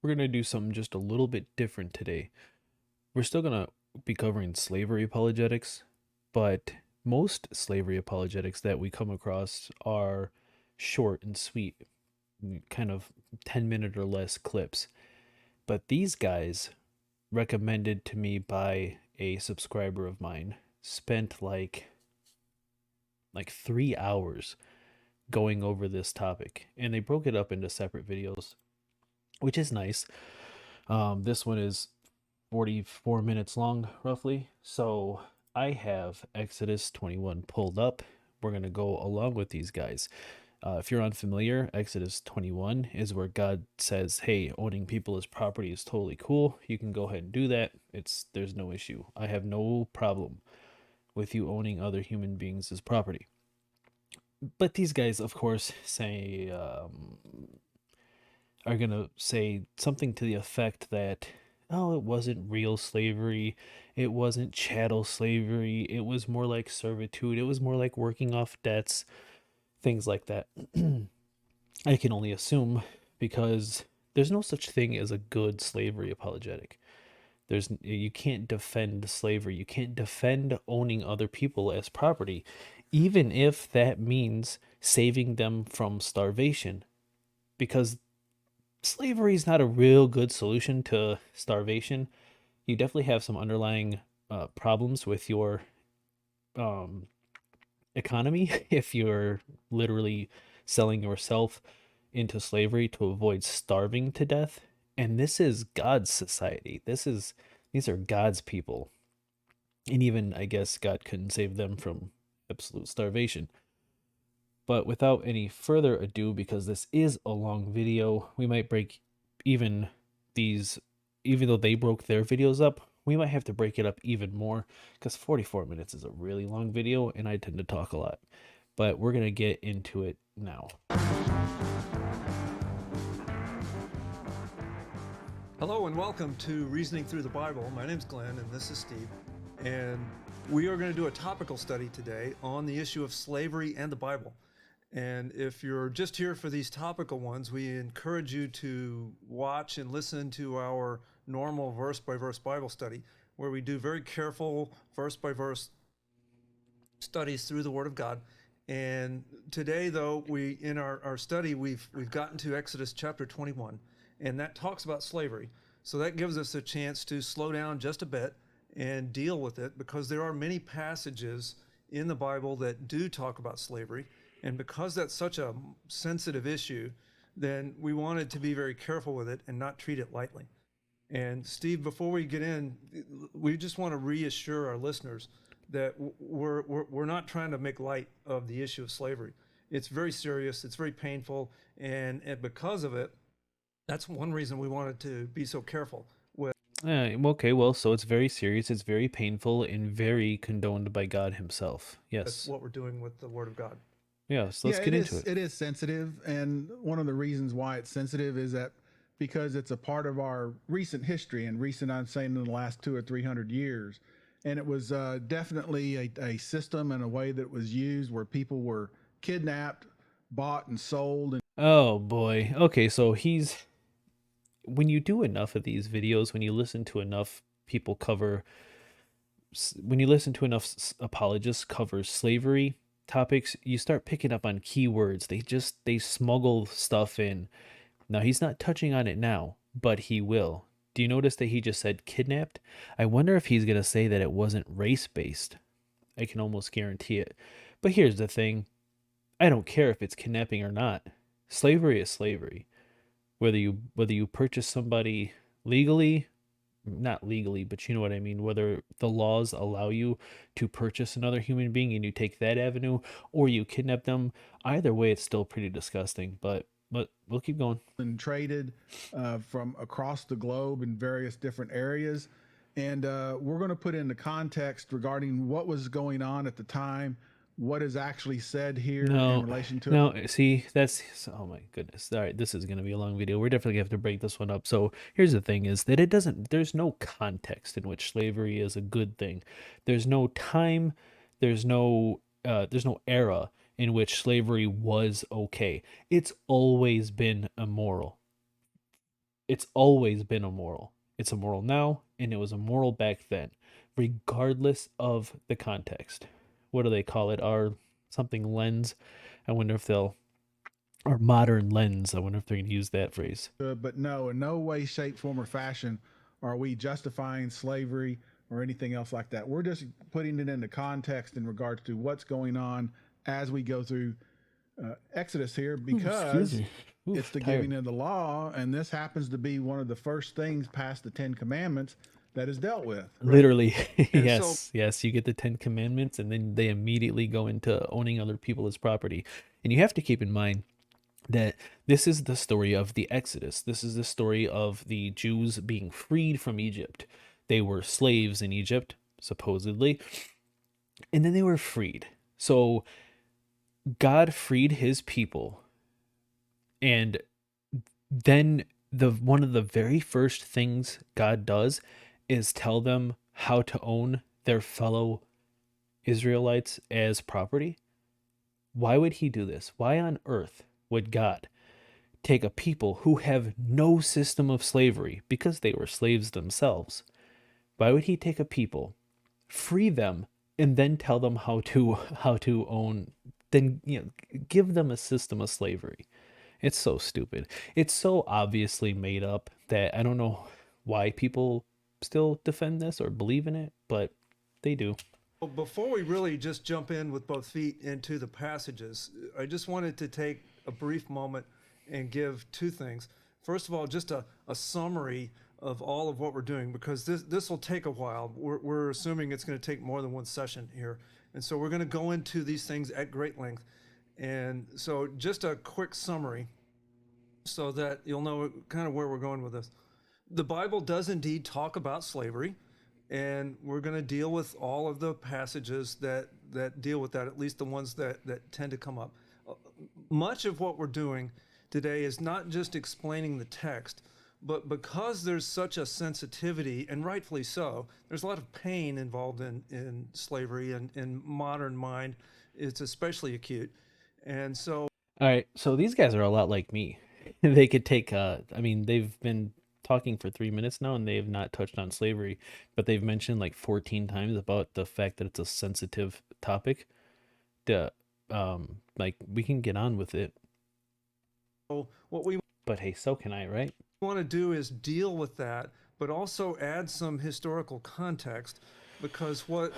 We're going to do something just a little bit different today. We're still going to be covering slavery apologetics, but most slavery apologetics that we come across are short and sweet, kind of 10-minute or less clips. But these guys, recommended to me by a subscriber of mine, spent like 3 hours going over this topic, and they broke it up into separate videos, which is nice. This one is 44 minutes long, roughly. So I have Exodus 21 pulled up. We're going to go along with these guys. If you're unfamiliar, Exodus 21 is where God says, "Hey, owning people as property is totally cool. You can go ahead and do that. There's no issue. I have no problem with you owning other human beings as property." But these guys, of course, are going to say something to the effect that, oh, it wasn't real slavery, it wasn't chattel slavery, it was more like servitude, it was more like working off debts, things like that. I can only assume, because there's no such thing as a good slavery apologetic. You can't defend slavery, you can't defend owning other people as property, even if that means saving them from starvation, because slavery is not a real good solution to starvation. You definitely have some underlying problems with your um, economy if you're literally selling yourself into slavery to avoid starving to death. And this is God's society. These are God's people. And even, I guess, God couldn't save them from absolute starvation. But without any further ado, because this is a long video, we might break even these, even though they broke their videos up, we might have to break it up even more, because 44 minutes is a really long video and I tend to talk a lot. But we're going to get into it now. Hello and welcome to Reasoning Through the Bible. My name's Glenn and this is Steve. And we are going to do a topical study today on the issue of slavery and the Bible. And if you're just here for these topical ones, we encourage you to watch and listen to our normal verse-by-verse Bible study, where we do very careful verse-by-verse studies through the Word of God. And today, though, in our study, we've gotten to Exodus chapter 21, and that talks about slavery. So that gives us a chance to slow down just a bit and deal with it, because there are many passages in the Bible that do talk about slavery. And because that's such a sensitive issue, then we wanted to be very careful with it and not treat it lightly. And Steve, before we get in, we just want to reassure our listeners that we're not trying to make light of the issue of slavery. It's very serious, it's very painful, and because of it, that's one reason we wanted to be so careful with. Okay, well, so it's very serious, it's very painful, and very condoned by God Himself. Yes. What we're doing with the Word of God. Yes, Yeah, let's get into it. it is sensitive, and one of the reasons why it's sensitive is that because it's a part of our recent history, and recent I'm saying in the last 200 or 300 years, and it was definitely a system and a way that was used where people were kidnapped, bought, and sold. And Oh boy. Okay, so when you do enough of these videos, when you listen to enough people cover, when you listen to enough apologists cover slavery topics, you start picking up on keywords. They smuggle stuff in. Now, he's not touching on it now, but he will. Do you notice that he just said kidnapped? I wonder if he's going to say that it wasn't race-based. I can almost guarantee it. But here's the thing. I don't care if it's kidnapping or not. Slavery is slavery. Whether you purchase somebody legally, not legally, but you know what I mean, whether the laws allow you to purchase another human being and you take that avenue, or you kidnap them, either way it's still pretty disgusting. But we'll keep going. traded from across the globe in various different areas. And we're going to put in the context regarding what was going on at the time, what is actually said here in relation to No, see, oh my goodness. All right, this is going to be a long video. We're definitely going to have to break this one up. So here's the thing, is that there's no context in which slavery is a good thing. There's no time, there's no era in which slavery was okay. It's always been immoral. It's always been immoral. It's immoral now, and it was immoral back then, regardless of the context. What do they call it? Our something lens. I wonder if they'll, our modern lens. I wonder if they're going to use that phrase. But no, in no way, shape, form, or fashion are we justifying slavery or anything else like that. We're just putting it into context in regards to what's going on as we go through Exodus here, Ooh, excuse because me. it's Oof, the tired. giving of the law, and this happens to be one of the first things past the Ten Commandments that is dealt with. Right. Literally, And so yes, yes. You get the Ten Commandments, and then they immediately go into owning other people as property. And you have to keep in mind that this is the story of the Exodus. This is the story of the Jews being freed from Egypt. They were slaves in Egypt, supposedly, and then they were freed. So God freed his people, and then the one of the very first things God does is tell them how to own their fellow Israelites as property. Why would he do this? Why on earth would God take a people who have no system of slavery because they were slaves themselves? Why would he take a people, free them, and then tell them how to own, then give them a system of slavery? It's so stupid. It's so obviously made up that I don't know why people still defend this or believe in it, but they do. before we really just jump in with both feet into the passages, I just wanted to take a brief moment and give two things. First of all, just a summary of all of what we're doing, because this will take a while. We're assuming it's going to take more than one session here. And so we're going to go into these things at great length. And so just a quick summary so that you'll know kind of where we're going with this. The Bible does indeed talk about slavery, and we're going to deal with all of the passages that deal with that, at least the ones that tend to come up. Much of what we're doing today is not just explaining the text, but because there's such a sensitivity, and rightfully so, there's a lot of pain involved in slavery, and in modern mind, it's especially acute. And so All right, so these guys are a lot like me. They could take I mean, they've been talking for 3 minutes now and they have not touched on slavery, but they've mentioned like 14 times about the fact that it's a sensitive topic. The like we can get on with it, what we but hey, so can I, right? want to do is deal with that, but also add some historical context, because what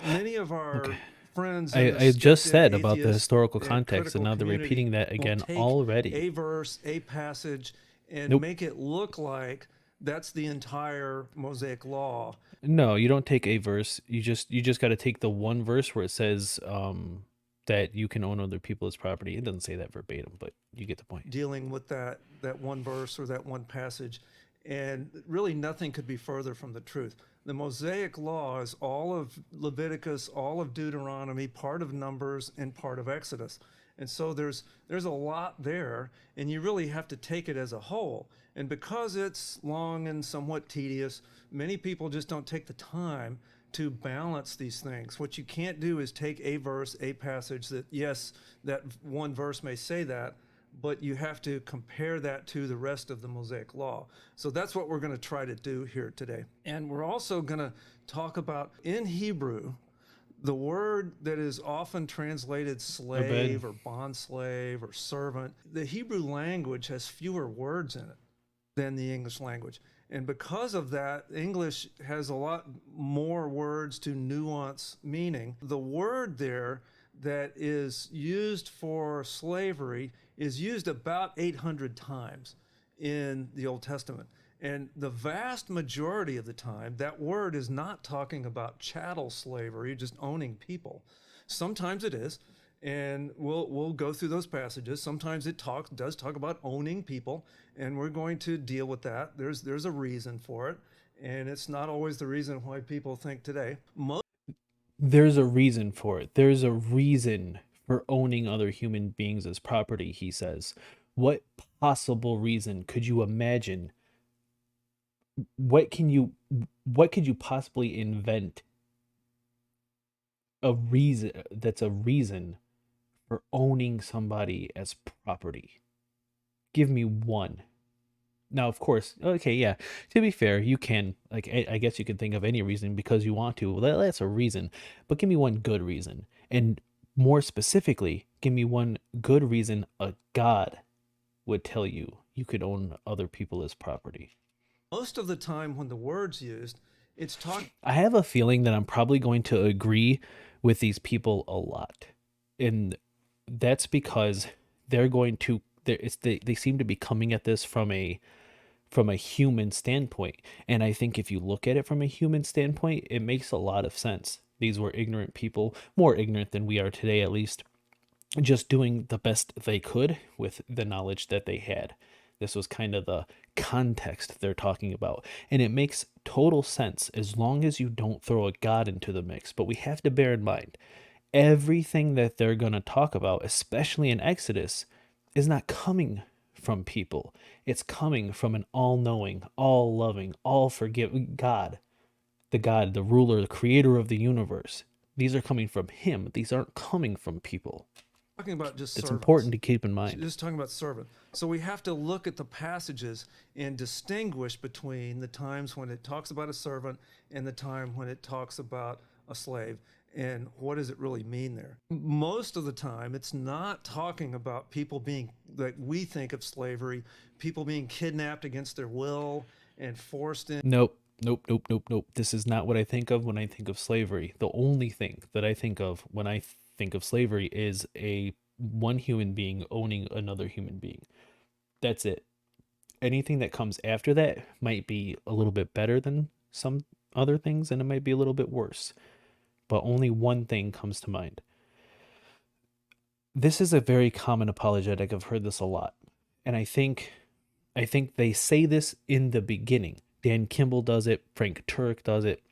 many of Okay. our friends in the I just skeptic, said about the atheist, historical and context and critical now they're community repeating that will again take already. a verse, a passage, and Nope. make it look like that's the entire Mosaic law. No, you don't take a verse. You just got to take the one verse where it says that you can own other people as property. It doesn't say that verbatim, but you get the point. Dealing with that one verse or that one passage, and really nothing could be further from the truth. The Mosaic law is all of Leviticus, all of Deuteronomy, part of Numbers, and part of Exodus. And so there's a lot there, and you really have to take it as a whole. And because it's long and somewhat tedious, many people just don't take the time to balance these things. What you can't do is take a verse, a passage that, yes, that one verse may say that, but you have to compare that to the rest of the Mosaic law. So that's what we're going to try to do here today. And we're also going to talk about, in Hebrew, the word that is often translated Go bed. slave or bond slave or servant. The Hebrew language has fewer words in it than the English language. And because of that, English has a lot more words to nuance meaning. The word there that is used for slavery is used about 800 times in the Old Testament. And the vast majority of the time, that word is not talking about chattel slavery, just owning people. Sometimes it is, and we'll go through those passages. Sometimes it does talk about owning people, and we're going to deal with that. There's a reason for it, and it's not always the reason why people think today. There's a reason for it. There's a reason for owning other human beings as property, he says. What possible reason could you imagine? What can you what could you possibly invent a reason that's a reason for owning somebody as property? Give me one. Now, of course, okay, yeah. To be fair, you can like I guess you can think of any reason because you want to. Well, that's a reason, but give me one good reason, and more specifically, give me one good reason a God would tell you you could own other people as property. Most of the time when the word's used, it's talking I have a feeling that I'm probably going to agree with these people a lot, and that's because they're going to. They seem to be coming at this from a human standpoint. And I think if you look at it from a human standpoint, it makes a lot of sense. These were ignorant people, more ignorant than we are today, at least, just doing the best they could with the knowledge that they had. This was kind of the context they're talking about. And it makes total sense as long as you don't throw a God into the mix. But we have to bear in mind everything that they're going to talk about, especially in Exodus, is not coming from people. It's coming from an all knowing, all loving, all forgiving God, the ruler, the creator of the universe. These are coming from Him. These aren't coming from people. about just That's servants. important to keep in mind. Just talking about servant. So we have to look at the passages and distinguish between the times when it talks about a servant and the time when it talks about a slave. And what does it really mean there? Most of the time, it's not talking about people being, like we think of slavery, people being kidnapped against their will and forced in. Nope. Nope, nope, nope, nope. This is not what I think of when I think of slavery. The only thing that I think of when I think of slavery is a one human being owning another human being. That's it. Anything that comes after that might be a little bit better than some other things, and it might be a little bit worse. But only one thing comes to mind. This is a very common apologetic. I've heard this a lot. And I think they say this in the beginning. Dan Kimball does it, Frank Turek does it.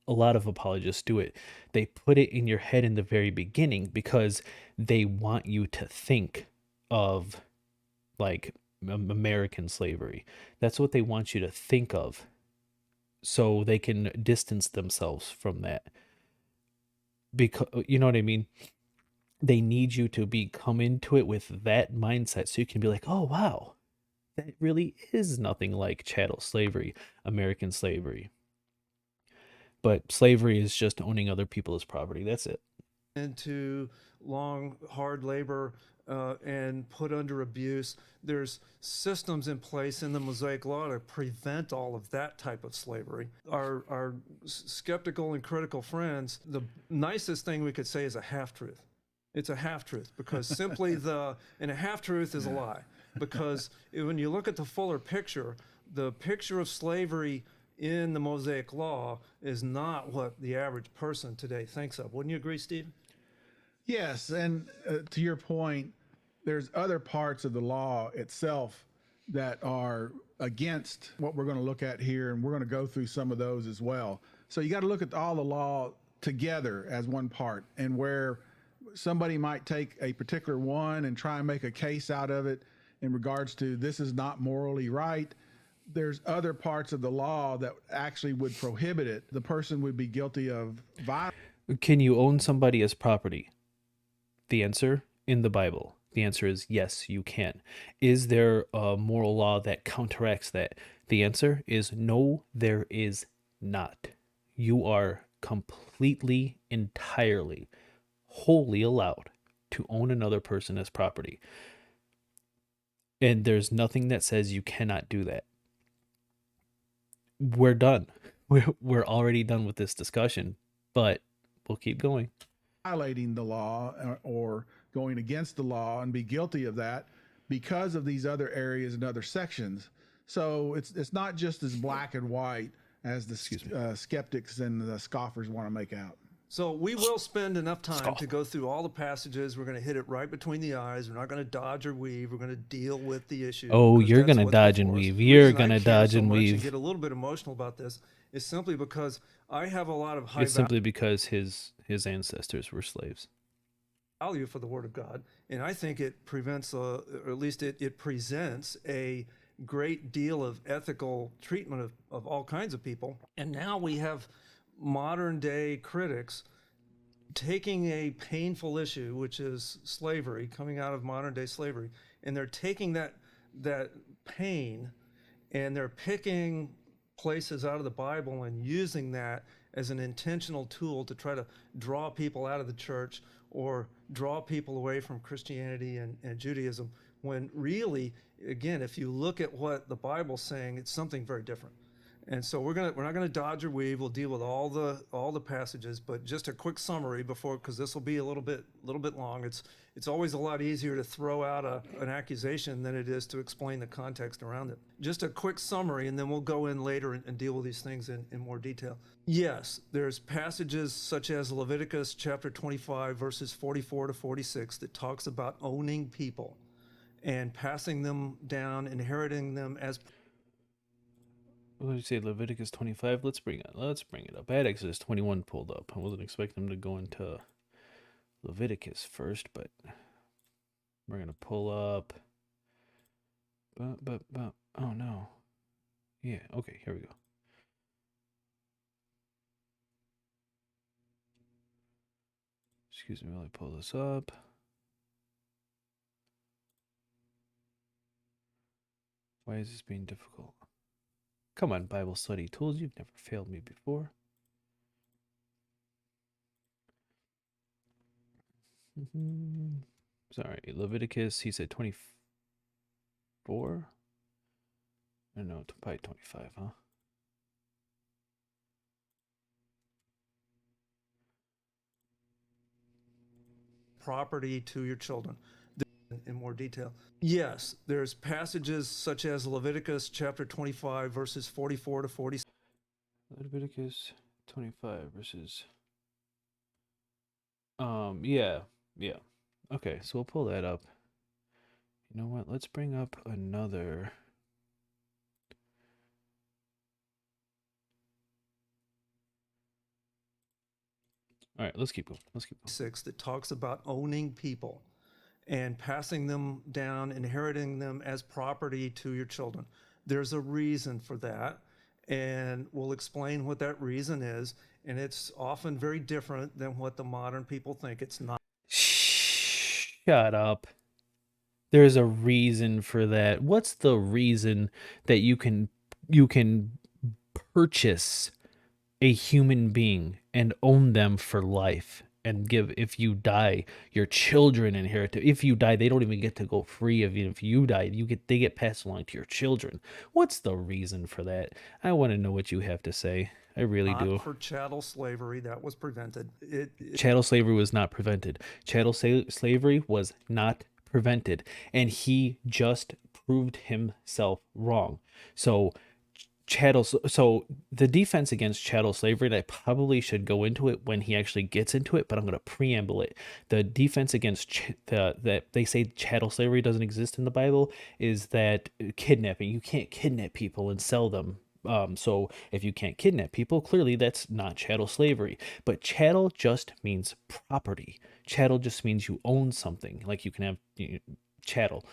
A lot of apologists do it. They put it in your head in the very beginning because they want you to think of like American slavery. That's what they want you to think of so they can distance themselves from that. Because you know what I mean? They need you to be come into it with that mindset so you can be like, "Oh, wow. That really is nothing like chattel slavery, American slavery." But slavery is just owning other people as property. That's it. Into long, hard labor and put under abuse. There's systems in place in the Mosaic Law to prevent all of that type of slavery. Our skeptical and critical friends, the nicest thing we could say is a half truth. It's a half truth because simply and a half truth is a lie. Because when you look at the fuller picture, the picture of slavery in the Mosaic Law is not what the average person today thinks of. Wouldn't you agree, Steve? Yes, and to your point, there's other parts of the law itself that are against what we're going to look at here, and we're going to go through some of those as well. So you got to look at all the law together as one part, and where somebody might take a particular one and try and make a case out of it in regards to this is not morally right. There's other parts of the law that actually would prohibit it. The person would be guilty of violence. Can you own somebody as property? The answer in the Bible. The answer is yes, you can. Is there a moral law that counteracts that? The answer is no, there is not. You are completely, entirely, wholly allowed to own another person as property. And there's nothing that says you cannot do that. We're done. We're already done with this discussion, but we'll keep going. Violating the law or going against the law and be guilty of that because of these other areas and other sections. So it's not just as black and white as the skeptics and the scoffers want to make out. So we will spend enough time to go through all the passages. We're going to hit it right between the eyes. We're not going to dodge or weave. We're going to deal with the issue. Oh, you're going to dodge and weave. You're going to dodge and weave. And get a little bit emotional about this is simply because I have a lot of high It's simply because his ancestors were slaves. Value for the Word of God, and I think it prevents, or at least it presents a great deal of ethical treatment of all kinds of people. And now we have modern day critics taking a painful issue, which is slavery, coming out of modern day slavery, and they're taking that pain and they're picking places out of the Bible and using that as an intentional tool to try to draw people out of the church or draw people away from Christianity and Judaism, when really, again, if you look at what the Bible's saying, it's something very different. And so we're not gonna dodge or weave. We'll deal with all the passages, but just a quick summary before, because this will be a little bit long. It's always a lot easier to throw out an accusation than it is to explain the context around it. Just a quick summary, and then we'll go in later and deal with these things in more detail. Yes, there's passages such as Leviticus chapter 25, verses 44 to 46, that talks about owning people and passing them down, inheriting them as. What did you say, Leviticus 25? Let's bring it up. I had Exodus 21 pulled up. I wasn't expecting them to go into Leviticus first, but we're gonna pull up. But oh no. Yeah, okay, here we go. Excuse me while I pull this up. Why is this being difficult? Come on, Bible study tools. You've never failed me before. Sorry, Leviticus, he said 24? No, probably 25, huh? Property to your children. In more detail. Yes, there's passages such as Leviticus chapter 25, verses 44 to 46. Leviticus 25 verses. Yeah. Okay, so we'll pull that up. You know what? Let's bring up another. All right, let's keep going. 6 that talks about owning people and passing them down, inheriting them as property to your children. There's a reason for that, and we'll explain what that reason is, and it's often very different than what the modern people think. It's not. Shut up. There's a reason for that. What's the reason that you can purchase a human being and own them for life and give, if you die, your children inherit it? If you die, they don't even get to go free. If you die, they get passed along to your children. What's the reason for that? I want to know what you have to say. I really do. For chattel slavery, that was prevented. Chattel slavery was not prevented. Chattel slavery was not prevented, and he just proved himself wrong. So the defense against chattel slavery, and I probably should go into it when he actually gets into it, but I'm going to preamble it. The defense against that they say chattel slavery doesn't exist in the Bible is that kidnapping. You can't kidnap people and sell them. So if you can't kidnap people, clearly that's not chattel slavery. But chattel just means property. Chattel just means you own something. Like you can have chattel.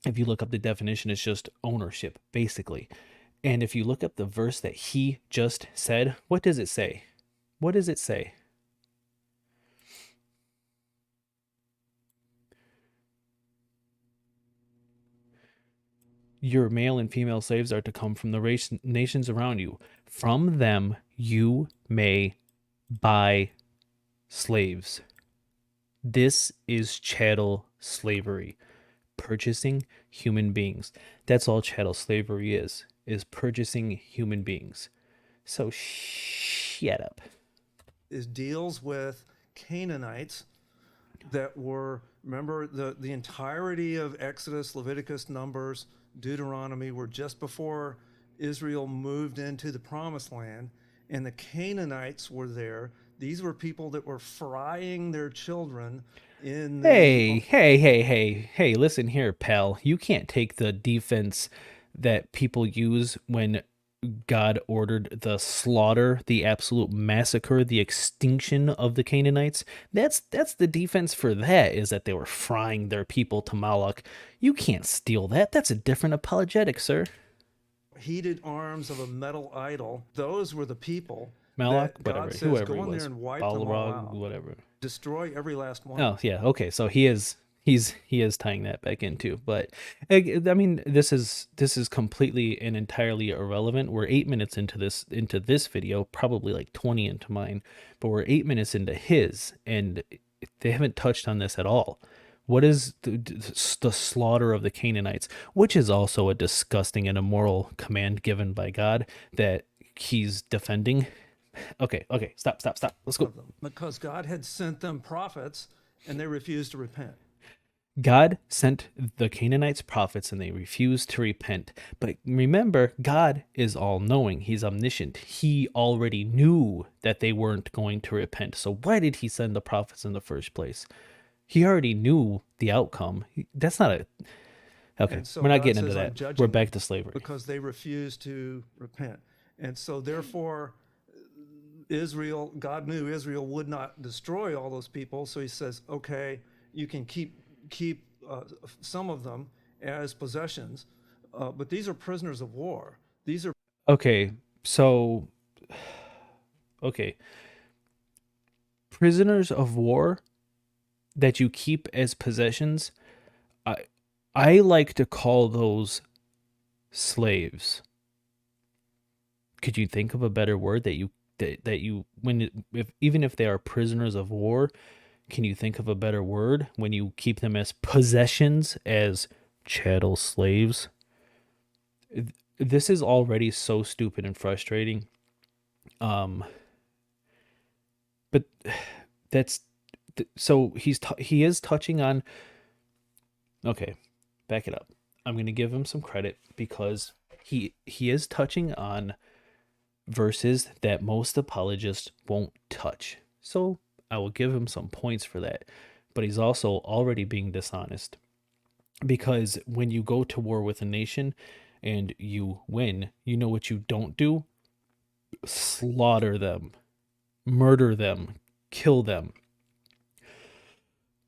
If you look up the definition, it's just ownership, basically. And if you look up the verse that he just said, what does it say? What does it say? Your male and female slaves are to come from the nations around you. From them you may buy slaves. This is chattel slavery, purchasing human beings. That's all chattel slavery is purchasing human beings. So shut up. Is deals with Canaanites that were, remember, the entirety of Exodus, Leviticus, Numbers, Deuteronomy were just before Israel moved into the Promised Land, and the Canaanites were there. These were people that were frying their children in the... Hey, listen here, pal. You can't take the defense that people use when God ordered the slaughter, the absolute massacre, the extinction of the Canaanites. That's the defense for that, is that they were frying their people to Moloch. You can't steal that. That's a different apologetic, sir. Heated arms of a metal idol. Those were the people Moloch, that whatever, God says, whoever go he in was, there and wipe them all Balrog, out. whatever. Destroy every last one. Oh yeah, okay. So he is he is tying that back into, but I mean, this is completely and entirely irrelevant. We're 8 minutes into this video, probably like 20 into mine, but we're 8 minutes into his, and they haven't touched on this at all. What is the slaughter of the Canaanites, which is also a disgusting and immoral command given by God that he's defending. Okay, stop. Let's go. Of them, because God had sent them prophets and they refused to repent. God sent the Canaanites prophets and they refused to repent. But remember, God is all knowing. He's omniscient. He already knew that they weren't going to repent. So why did he send the prophets in the first place? He already knew the outcome. That's not a. Okay, And so we're not God getting into says, I'm that. We're judging back them to slavery. because they refused to repent. And so therefore, Israel, God knew Israel would not destroy all those people. So he says, okay, you can keep some of them as possessions, but these are prisoners of war. These are Okay, so. Okay. Prisoners of war that you keep as possessions, I I like to call those slaves. Could you think of a better word that you when if even if they are prisoners of war, can you think of a better word when you keep them as possessions, as chattel slaves? This is already so stupid and frustrating. Um but that's so he is touching on. Okay, back it up. I'm going to give him some credit because he is touching on verses that most apologists won't touch. So I will give him some points for that. But he's also already being dishonest because when you go to war with a nation and you win, you know what you don't do? Slaughter them, murder them, kill them.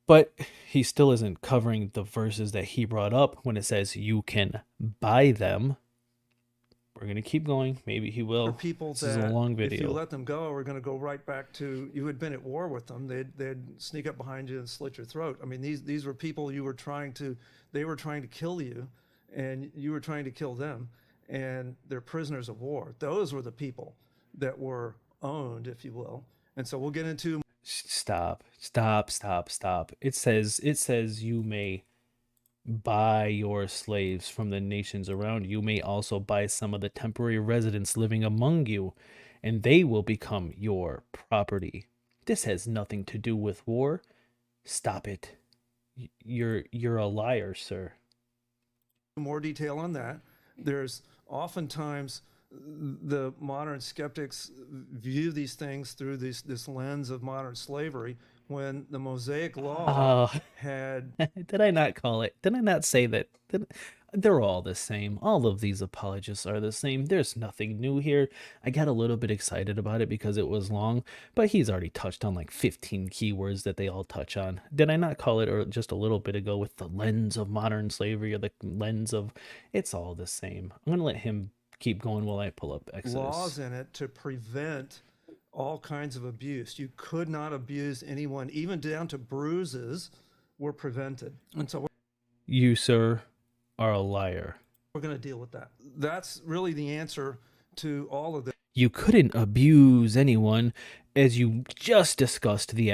But he still isn't covering the verses that he brought up when it says you can buy them. We're going to keep going. Maybe he will. people This is a that, long if you video. let them go, are going to go right back to, you had been at war with them. They'd sneak up behind you and slit your throat. I mean, these were people they were trying to kill you, and you were trying to kill them, and they're prisoners of war. Those were the people that were owned, if you will. And so we'll get into. Stop. It says you may buy your slaves from the nations around you. You may also buy some of the temporary residents living among you, and they will become your property. This has nothing to do with war. Stop it. You're a liar, sir. More detail on that. There's oftentimes the modern skeptics view these things through this lens of modern slavery, when the Mosaic Law had. Did I not call it? Did I not say that? They're all the same. All of these apologists are the same. There's nothing new here. I got a little bit excited about it because it was long, but he's already touched on like 15 keywords that they all touch on. Did I not call it or just a little bit ago with the lens of modern slavery or the lens of it's all the same? I'm going to let him keep going while I pull up Exodus. Laws in it to prevent all kinds of abuse. You could not abuse anyone, even down to bruises were prevented. And so you, sir, are a liar. We're going to deal with that. That's really the answer to all of this. You couldn't abuse anyone, as you just discussed the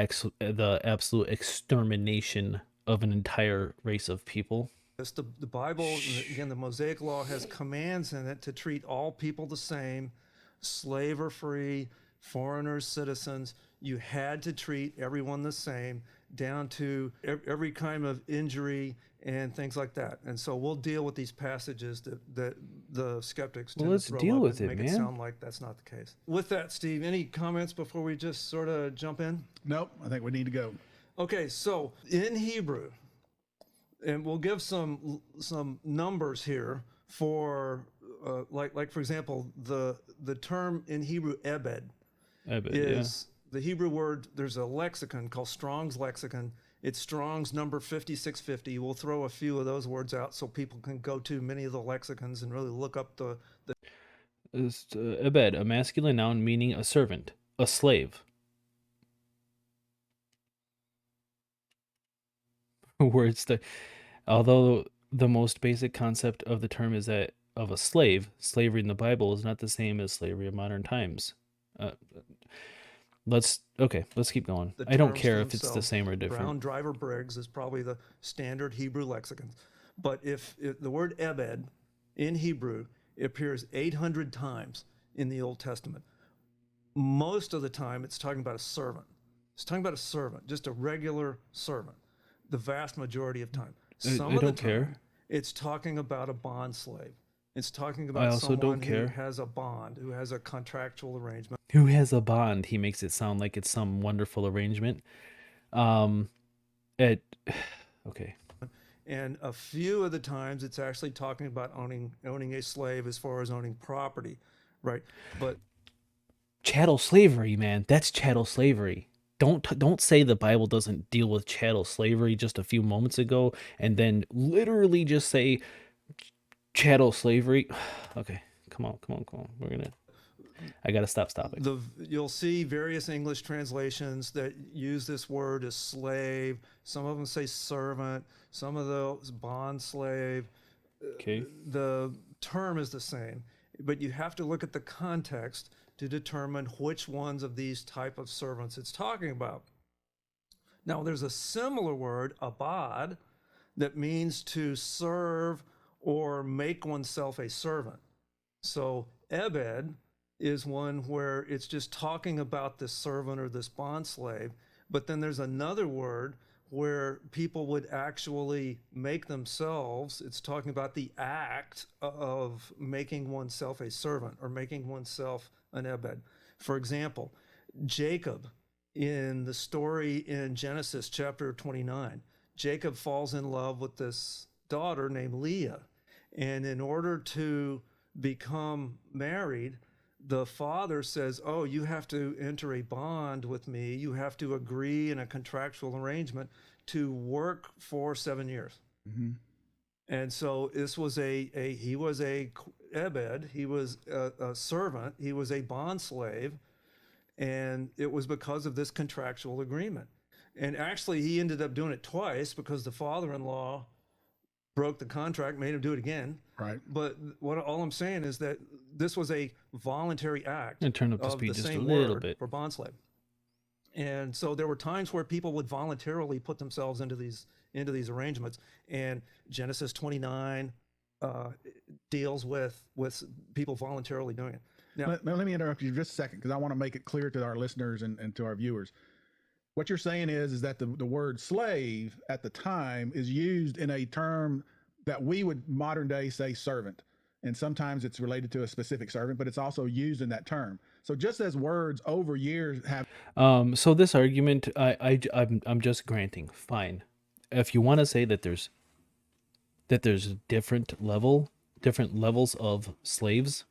absolute extermination of an entire race of people. The Bible, again, the Mosaic Law has commands in it to treat all people the same, slave or free, foreigners, citizens. You had to treat everyone the same, down to every kind of injury and things like that. And so we'll deal with these passages that the skeptics tend let's to throw deal up with and it, make man. it sound like that's not the case. With that, Steve, any comments before we just sort of jump in? Nope, I think we need to go. Okay, so in Hebrew, and we'll give some numbers here for like for example, the term in Hebrew ebed is the Hebrew word. There's a lexicon called Strong's Lexicon. It's Strong's number 5650. We'll throw a few of those words out so people can go to many of the lexicons and really look up the ebed, a masculine noun meaning a servant, a slave. words that, although the most basic concept of the term is that of a slave, slavery in the Bible is not the same as slavery in modern times. Uh, let's keep going. The I don't terms care if it's the themselves, same or different. Brown Driver Briggs is probably the standard Hebrew lexicon. But if the word Ebed in Hebrew appears 800 times in the Old Testament, most of the time it's talking about a servant. It's talking about a servant, just a regular servant, the vast majority of time. Some I of the don't care. time it's talking about a bond slave. It's talking I about also someone don't who care. has a bond, who has a contractual arrangement. Who has a bond? He makes it sound like it's some wonderful arrangement. Um, it okay. And a few of the times it's actually talking about owning a slave as far as owning property, right? But Chattel slavery, man. That's chattel slavery. Don't say the Bible doesn't deal with chattel slavery just a few moments ago and then literally just say chattel slavery. Okay, come on. I gotta stop stopping. you'll see various English translations that use this word as slave. Some of them say servant, some of those bond slave. Okay. The term is the same, but you have to look at the context to determine which ones of these type of servants it's talking about. Now, there's a similar word, abad, that means to serve or make oneself a servant. So, ebed is one where it's just talking about this servant or this bond slave. But then there's another word where people would actually make themselves, it's talking about the act of making oneself a servant or making oneself an ebed. For example, Jacob in the story in Genesis chapter 29, Jacob falls in love with this daughter named Leah. And in order to become married, the father says, oh, you have to enter a bond with me. You have to agree in a contractual arrangement to work for 7 years. Mm-hmm. And so this was he was a ebed, he was a servant, he was a bond slave, and it was because of this contractual agreement. And actually, he ended up doing it twice because the father-in-law broke the contract, made him do it again. Right. But all I'm saying is that this was a voluntary act And turn up the of the speed just a same little word bit. for bond slave. And so there were times where people would voluntarily put themselves into these arrangements. And Genesis 29 deals with people voluntarily doing it. Now, let me interrupt you just a second because I want to make it clear to our listeners and to our viewers. What you're saying is that the word slave at the time is used in a term that we would modern day say servant. And sometimes it's related to a specific servant, but it's also used in that term. So just as words over years have. So this argument, I'm just granting. Fine. If you want to say that there's different levels of slaves,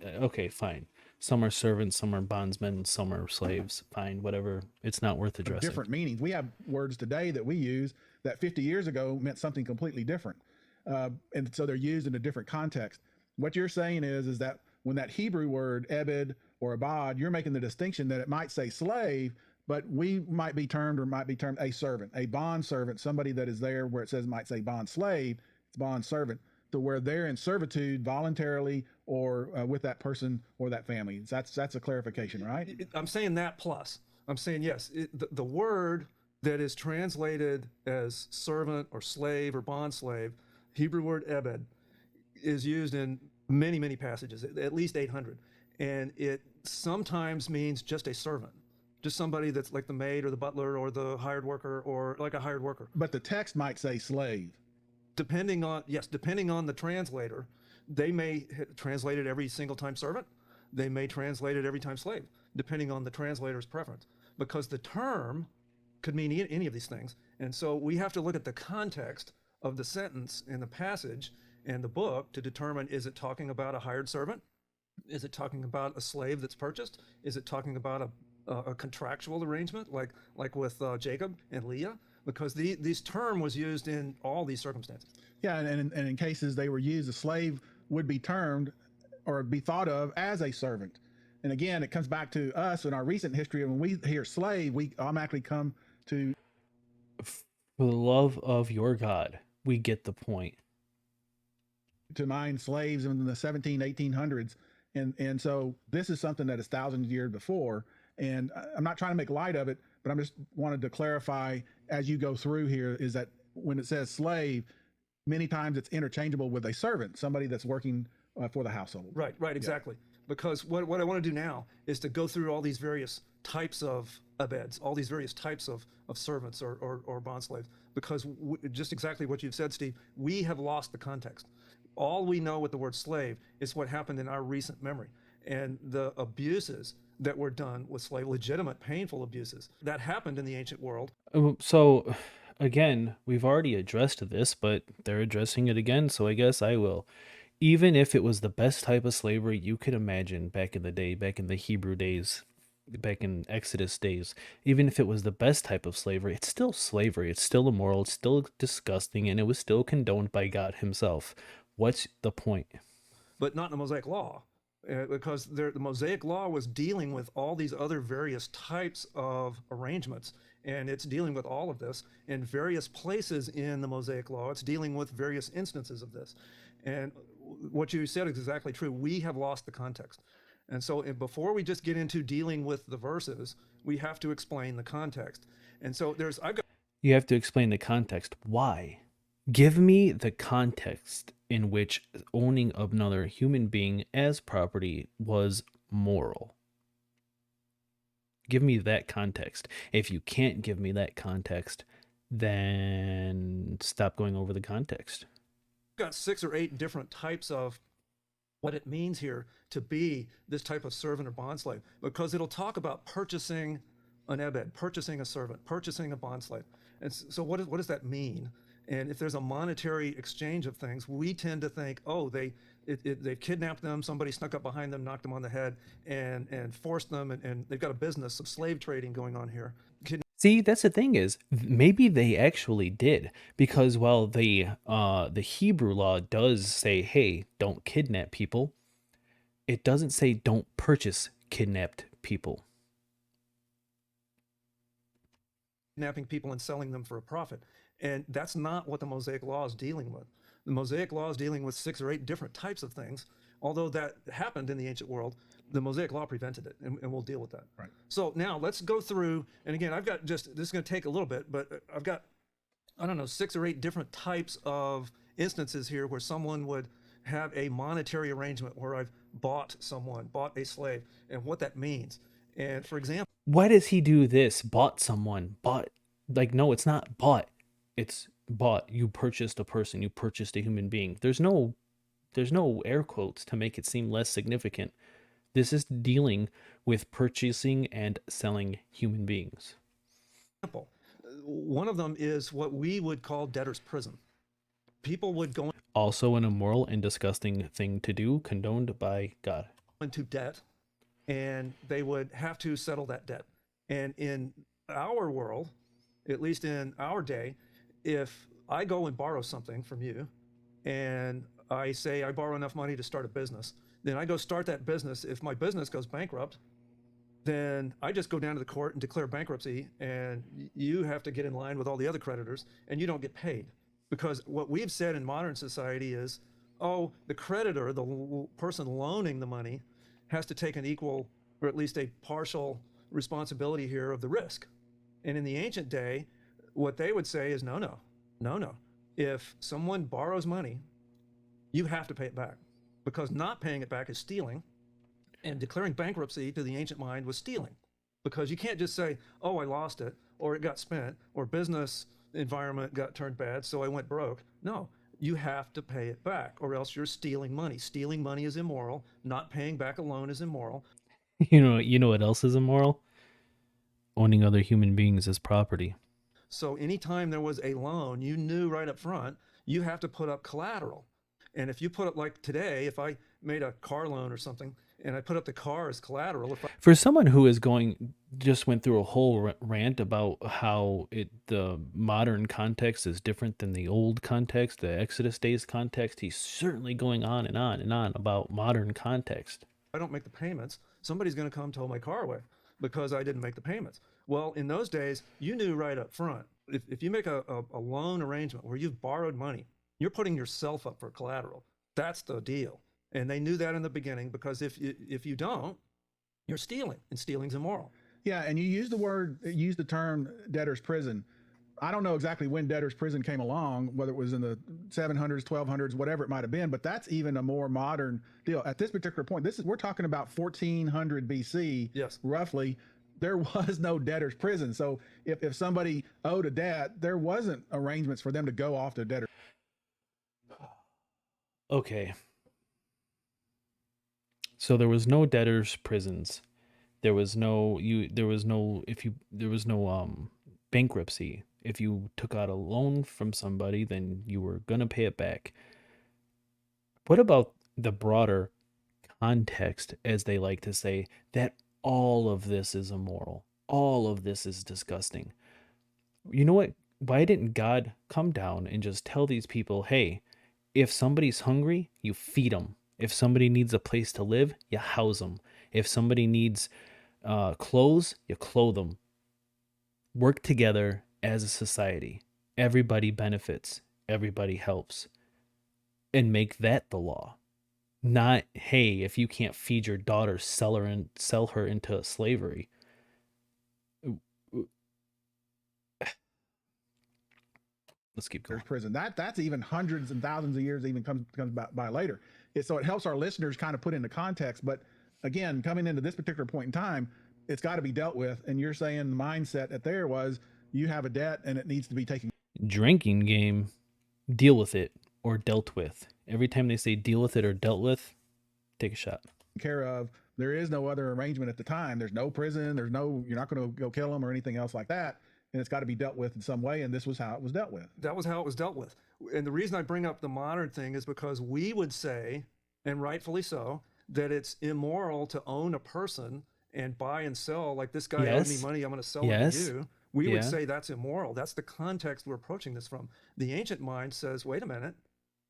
okay, fine. Some are servants, some are bondsmen, some are slaves. Fine, whatever. It's not worth addressing. Different meanings. We have words today that we use that 50 years ago meant something completely different. And so they're used in a different context. What you're saying is that when that Hebrew word ebed or abad, you're making the distinction that it might say slave, but we might be termed a servant, a bond servant, somebody that is there where it says might say bond slave, it's bond servant, to where they're in servitude voluntarily or with that person or that family. That's a clarification, right? I'm saying that plus. I'm saying yes. The word that is translated as servant or slave or bond slave, Hebrew word ebed, is used in many, many passages, at least 800. And it sometimes means just a servant, just somebody that's like the maid or the butler or the hired worker or like a hired worker. But the text might say slave. Depending on the translator, they may translate it every single time servant. They may translate it every time slave, depending on the translator's preference, because the term could mean any of these things. And so we have to look at the context of the sentence in the passage and the book to determine, is it talking about a hired servant? Is it talking about a slave that's purchased? Is it talking about a contractual arrangement like with Jacob and Leah? Because this term was used in all these circumstances. Yeah, and in cases they were used, a slave would be termed or be thought of as a servant. And again, it comes back to us in our recent history. When we hear slave, we automatically come to For the love of your God, we get the point. To mine slaves in the 17, 1800s. And so this is something that is thousands of years before. And I'm not trying to make light of it, but I'm just wanted to clarify as you go through here is that when it says slave, many times it's interchangeable with a servant, somebody that's working for the household. Right, right, exactly. Because what I want to do now is to go through all these various types of abeds, all these various types of servants or bond slaves, because just exactly what you've said, Steve, we have lost the context. All we know with the word slave is what happened in our recent memory. And the abuses that were done with slave, legitimate, painful abuses that happened in the ancient world. So, again, we've already addressed this, but they're addressing it again, so I guess I will. Even if it was the best type of slavery you could imagine back in the day, back in the Hebrew days, back in Exodus days, even if it was the best type of slavery, it's still slavery. It's still immoral. It's still disgusting, and it was still condoned by God Himself. What's the point? But not in the Mosaic Law, because the Mosaic Law was dealing with all these other various types of arrangements, and it's dealing with all of this in various places in the Mosaic Law. It's dealing with various instances of this. And what you said is exactly true. We have lost the context. And so before we just get into dealing with the verses, we have to explain the context. And so I've got You have to explain the context. Why? Give me the context in which owning another human being as property was moral. Give me that context. If you can't give me that context, then stop going over the context. got 6 or 8 different types of what it means here to be this type of servant or bond slave, because it'll talk about purchasing an ebed, purchasing a servant, purchasing a bond slave. And so what does that mean? And if there's a monetary exchange of things, we tend to think, oh, they kidnapped them, somebody snuck up behind them, knocked them on the head, and forced them, and they've got a business of slave trading going on here. See, that's the thing is maybe they actually did, because while the Hebrew law does say, hey, don't kidnap people, it doesn't say don't purchase kidnapped people. Kidnapping people and selling them for a profit. And that's not what the Mosaic Law is dealing with. The Mosaic Law is dealing with 6 or 8 different types of things. Although that happened in the ancient world, the Mosaic Law prevented it, and we'll deal with that. Right. So now let's go through, and again, I've got this is going to take a little bit, but I've got, I don't know, 6 or 8 different types of instances here where someone would have a monetary arrangement where I've bought a slave, and what that means. And for example, Why does he do this? Bought someone. Bought. Like, no, it's not bought. It's bought. You purchased a person. You purchased a human being. There's no air quotes to make it seem less significant. This is dealing with purchasing and selling human beings. one of them is what we would call debtor's prison. People would go Also an immoral and disgusting thing to do, condoned by God. into debt, and they would have to settle that debt. And in our world, at least in our day, if I go and borrow something from you, and I say I borrow enough money to start a business, then I go start that business. If my business goes bankrupt, then I just go down to the court and declare bankruptcy, and you have to get in line with all the other creditors, and you don't get paid. Because what we've said in modern society is, oh, the creditor, the person loaning the money, has to take an equal or at least a partial responsibility here of the risk. And in the ancient day, what they would say is, no, no, no, no. If someone borrows money, you have to pay it back, because not paying it back is stealing, and declaring bankruptcy to the ancient mind was stealing, because you can't just say, oh, I lost it, or it got spent, or business environment got turned bad, so I went broke. No, you have to pay it back, or else you're stealing money. Stealing money is immoral. Not paying back a loan is immoral. You know what else is immoral? Owning other human beings as property. So anytime there was a loan, you knew right up front, you have to put up collateral. And if you put up, like today, if I made a car loan or something, and I put up the car as collateral, For someone who is just went through a whole rant about how the modern context is different than the old context, the Exodus days context, he's certainly going on and on and on about modern context. I don't make the payments, somebody's going to come tow my car away because I didn't make the payments. Well, in those days, you knew right up front, if you make a loan arrangement where you've borrowed money, you're putting yourself up for collateral. That's the deal. And they knew that in the beginning, because if you don't, you're stealing, and stealing's immoral. Yeah, and you use the term debtor's prison. I don't know exactly when debtor's prison came along, whether it was in the 700s, 1200s, whatever it might have been, but that's even a more modern deal. At this particular point, we're talking about 1400 BC, Yes. roughly. There was no debtor's prison. So if somebody owed a debt, there wasn't arrangements for them to go off to debtor. Okay. So there was no debtors' prisons. There was no bankruptcy. If you took out a loan from somebody, then you were gonna pay it back. What about the broader context, as they like to say, that all of this is immoral? All of this is disgusting. You know what? Why didn't God come down and just tell these people, hey, if somebody's hungry, you feed them. If somebody needs a place to live, you house them. If somebody needs clothes, you clothe them. Work together as a society. Everybody benefits. Everybody helps. And make that the law. Not, hey, if you can't feed your daughter, sell her into slavery. Let's keep going. Prison. That's even hundreds and thousands of years, even comes by later. So it helps our listeners kind of put into context. But again, coming into this particular point in time, it's got to be dealt with. And you're saying the mindset that there was, you have a debt and it needs to be taken. Drinking game, deal with it or dealt with. Every time they say deal with it or dealt with, take a shot. Care of. There is no other arrangement at the time. There's no prison. You're not going to go kill them or anything else like that. And it's got to be dealt with in some way. And this was how it was dealt with. That was how it was dealt with. And the reason I bring up the modern thing is because we would say, and rightfully so, that it's immoral to own a person and buy and sell. Like, this guy owed me money, I'm going to sell it to you. We would say that's immoral. That's the context we're approaching this from. The ancient mind says, wait a minute,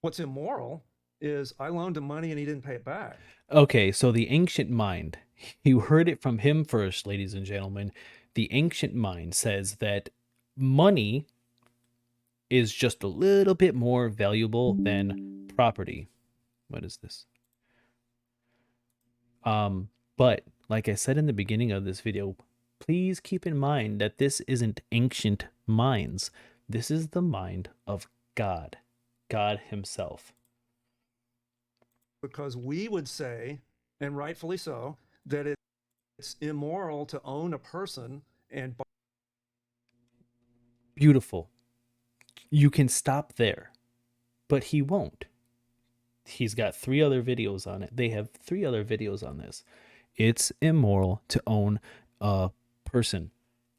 what's immoral is I loaned him money and he didn't pay it back. Okay, so the ancient mind, you heard it from him first, ladies and gentlemen. The ancient mind says that money is just a little bit more valuable than property. What is this? But like I said in the beginning of this video, please keep in mind that this isn't ancient minds. This is the mind of God, God himself. Because we would say, and rightfully so, that it's immoral to own a person and buy. Beautiful. You can stop there, but he won't. He's got 3 other videos on it. They have 3 other videos on this. It's immoral to own a person.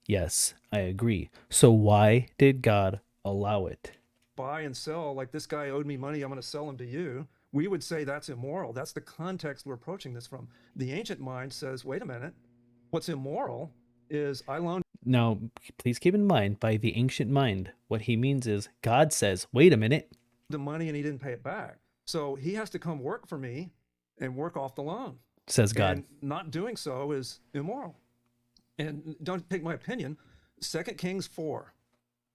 Yes, I agree. So why did God allow it? Buy and sell, like, this guy owed me money, I'm going to sell him to you. We would say that's immoral. That's the context we're approaching this from. The ancient mind says, wait a minute, what's immoral is I loaned. Now, please keep in mind, by the ancient mind, what he means is God says, wait a minute, the money and he didn't pay it back. So he has to come work for me and work off the loan. Says God. And not doing so is immoral. And don't take my opinion. 2 Kings 4.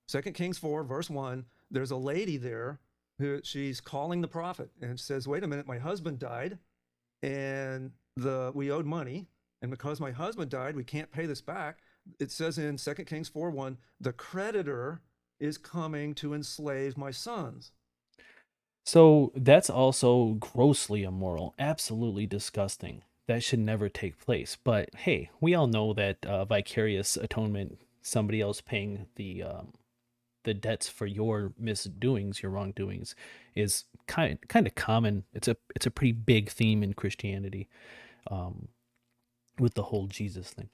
2 Kings 4, verse 1, there's a lady there who she's calling the prophet and says, wait a minute, my husband died and we owed money. And because my husband died, we can't pay this back. It says in 2 Kings 4:1, the creditor is coming to enslave my sons. So that's also grossly immoral, absolutely disgusting. That should never take place. But hey, we all know that vicarious atonement, somebody else paying the debts for your misdoings, your wrongdoings, is kind of common. It's a pretty big theme in Christianity, with the whole Jesus thing.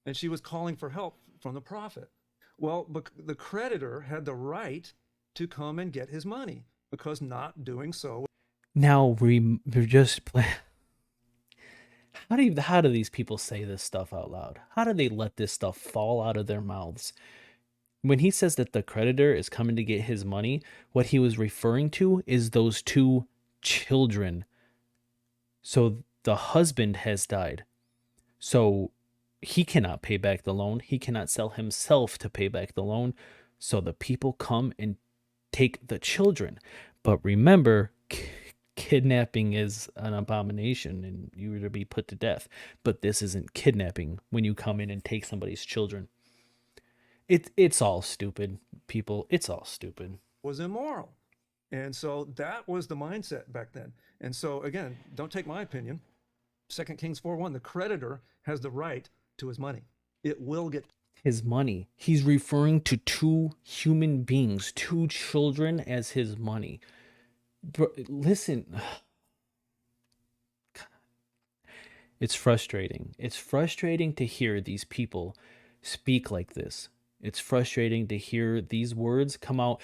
And she was calling for help from the prophet. Well, the creditor had the right to come and get his money, because not doing so. Now we're just how do these people say this stuff out loud? How do they let this stuff fall out of their mouths? When he says that the creditor is coming to get his money, what he was referring to is those 2 children. So the husband has died. So he cannot pay back the loan. He cannot sell himself to pay back the loan. So the people come and take the children. But remember, kidnapping is an abomination and you are to be put to death. But this isn't kidnapping when you come in and take somebody's children. It's all stupid, people. It's all stupid. Was immoral. And so that was the mindset back then. And so again, don't take my opinion. 2 Kings 4:1, the creditor has the right to his money. It will get His money. He's referring to two human beings, two children as his money. Bro, listen, it's frustrating. It's frustrating to hear these people speak like this. It's frustrating to hear these words come out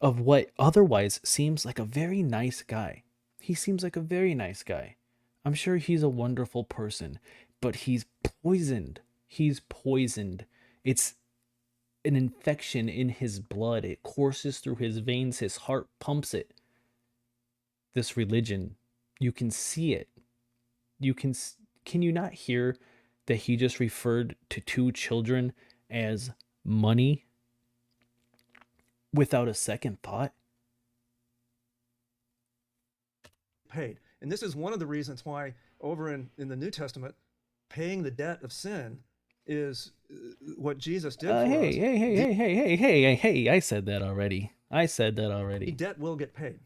of what otherwise seems like a very nice guy. He seems like a very nice guy. I'm sure he's a wonderful person, but he's poisoned. He's poisoned. It's an infection in his blood. It courses through his veins. His heart pumps it. This religion, you can see it. Can you not hear that he just referred to two children as money without a second thought? paid. And this is one of the reasons why over in the New Testament, paying the debt of sin is what Jesus did for us. Hey, I said that already. The debt will get paid.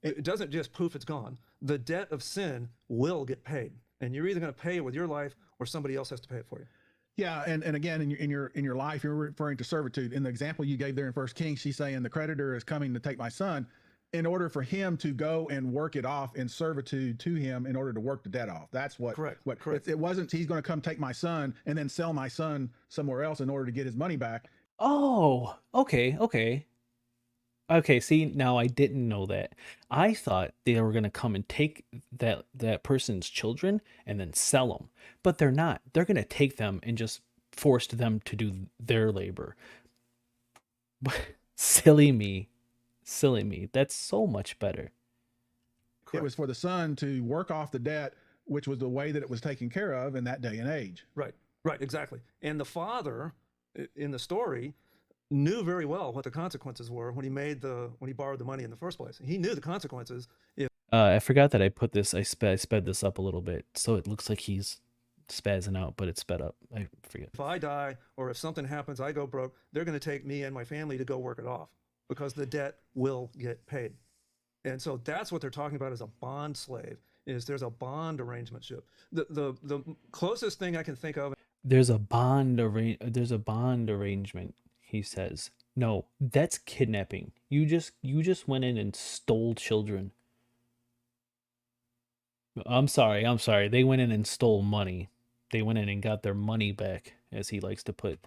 It doesn't just poof, it's gone. The debt of sin will get paid. And you're either going to pay it with your life or somebody else has to pay it for you. Yeah, and again, in your life, you're referring to servitude. In the example you gave there in First Kings, she's saying the creditor is coming to take my son. In order for him to go and work it off in servitude to him, in order to work the debt off. That's what. Correct. It wasn't. He's going to come take my son and then sell my son somewhere else in order to get his money back. Oh, okay. See, now I didn't know that. I thought they were going to come and take that person's children and then sell them. But they're not. They're going to take them and just force them to do their labor. Silly me. That's so much better. Correct. It was for the son to work off the debt, which was the way that it was taken care of in that day and age. Right, exactly. And the father in the story knew very well what the consequences were when he borrowed the money in the first place. He knew the consequences. I forgot that I sped this up a little bit, so it looks like he's spazzing out, but it's sped up. I forget. If I die or if something happens, I go broke, they're going to take me and my family to go work it off because the debt will get paid. And so that's what they're talking about as a bond slave, is there's a bond arrangementship. The closest thing I can think of. There's a bond arrangement, he says. No, that's kidnapping. You just went in and stole children. I'm sorry. They went in and stole money. They went in and got their money back, as he likes to put it.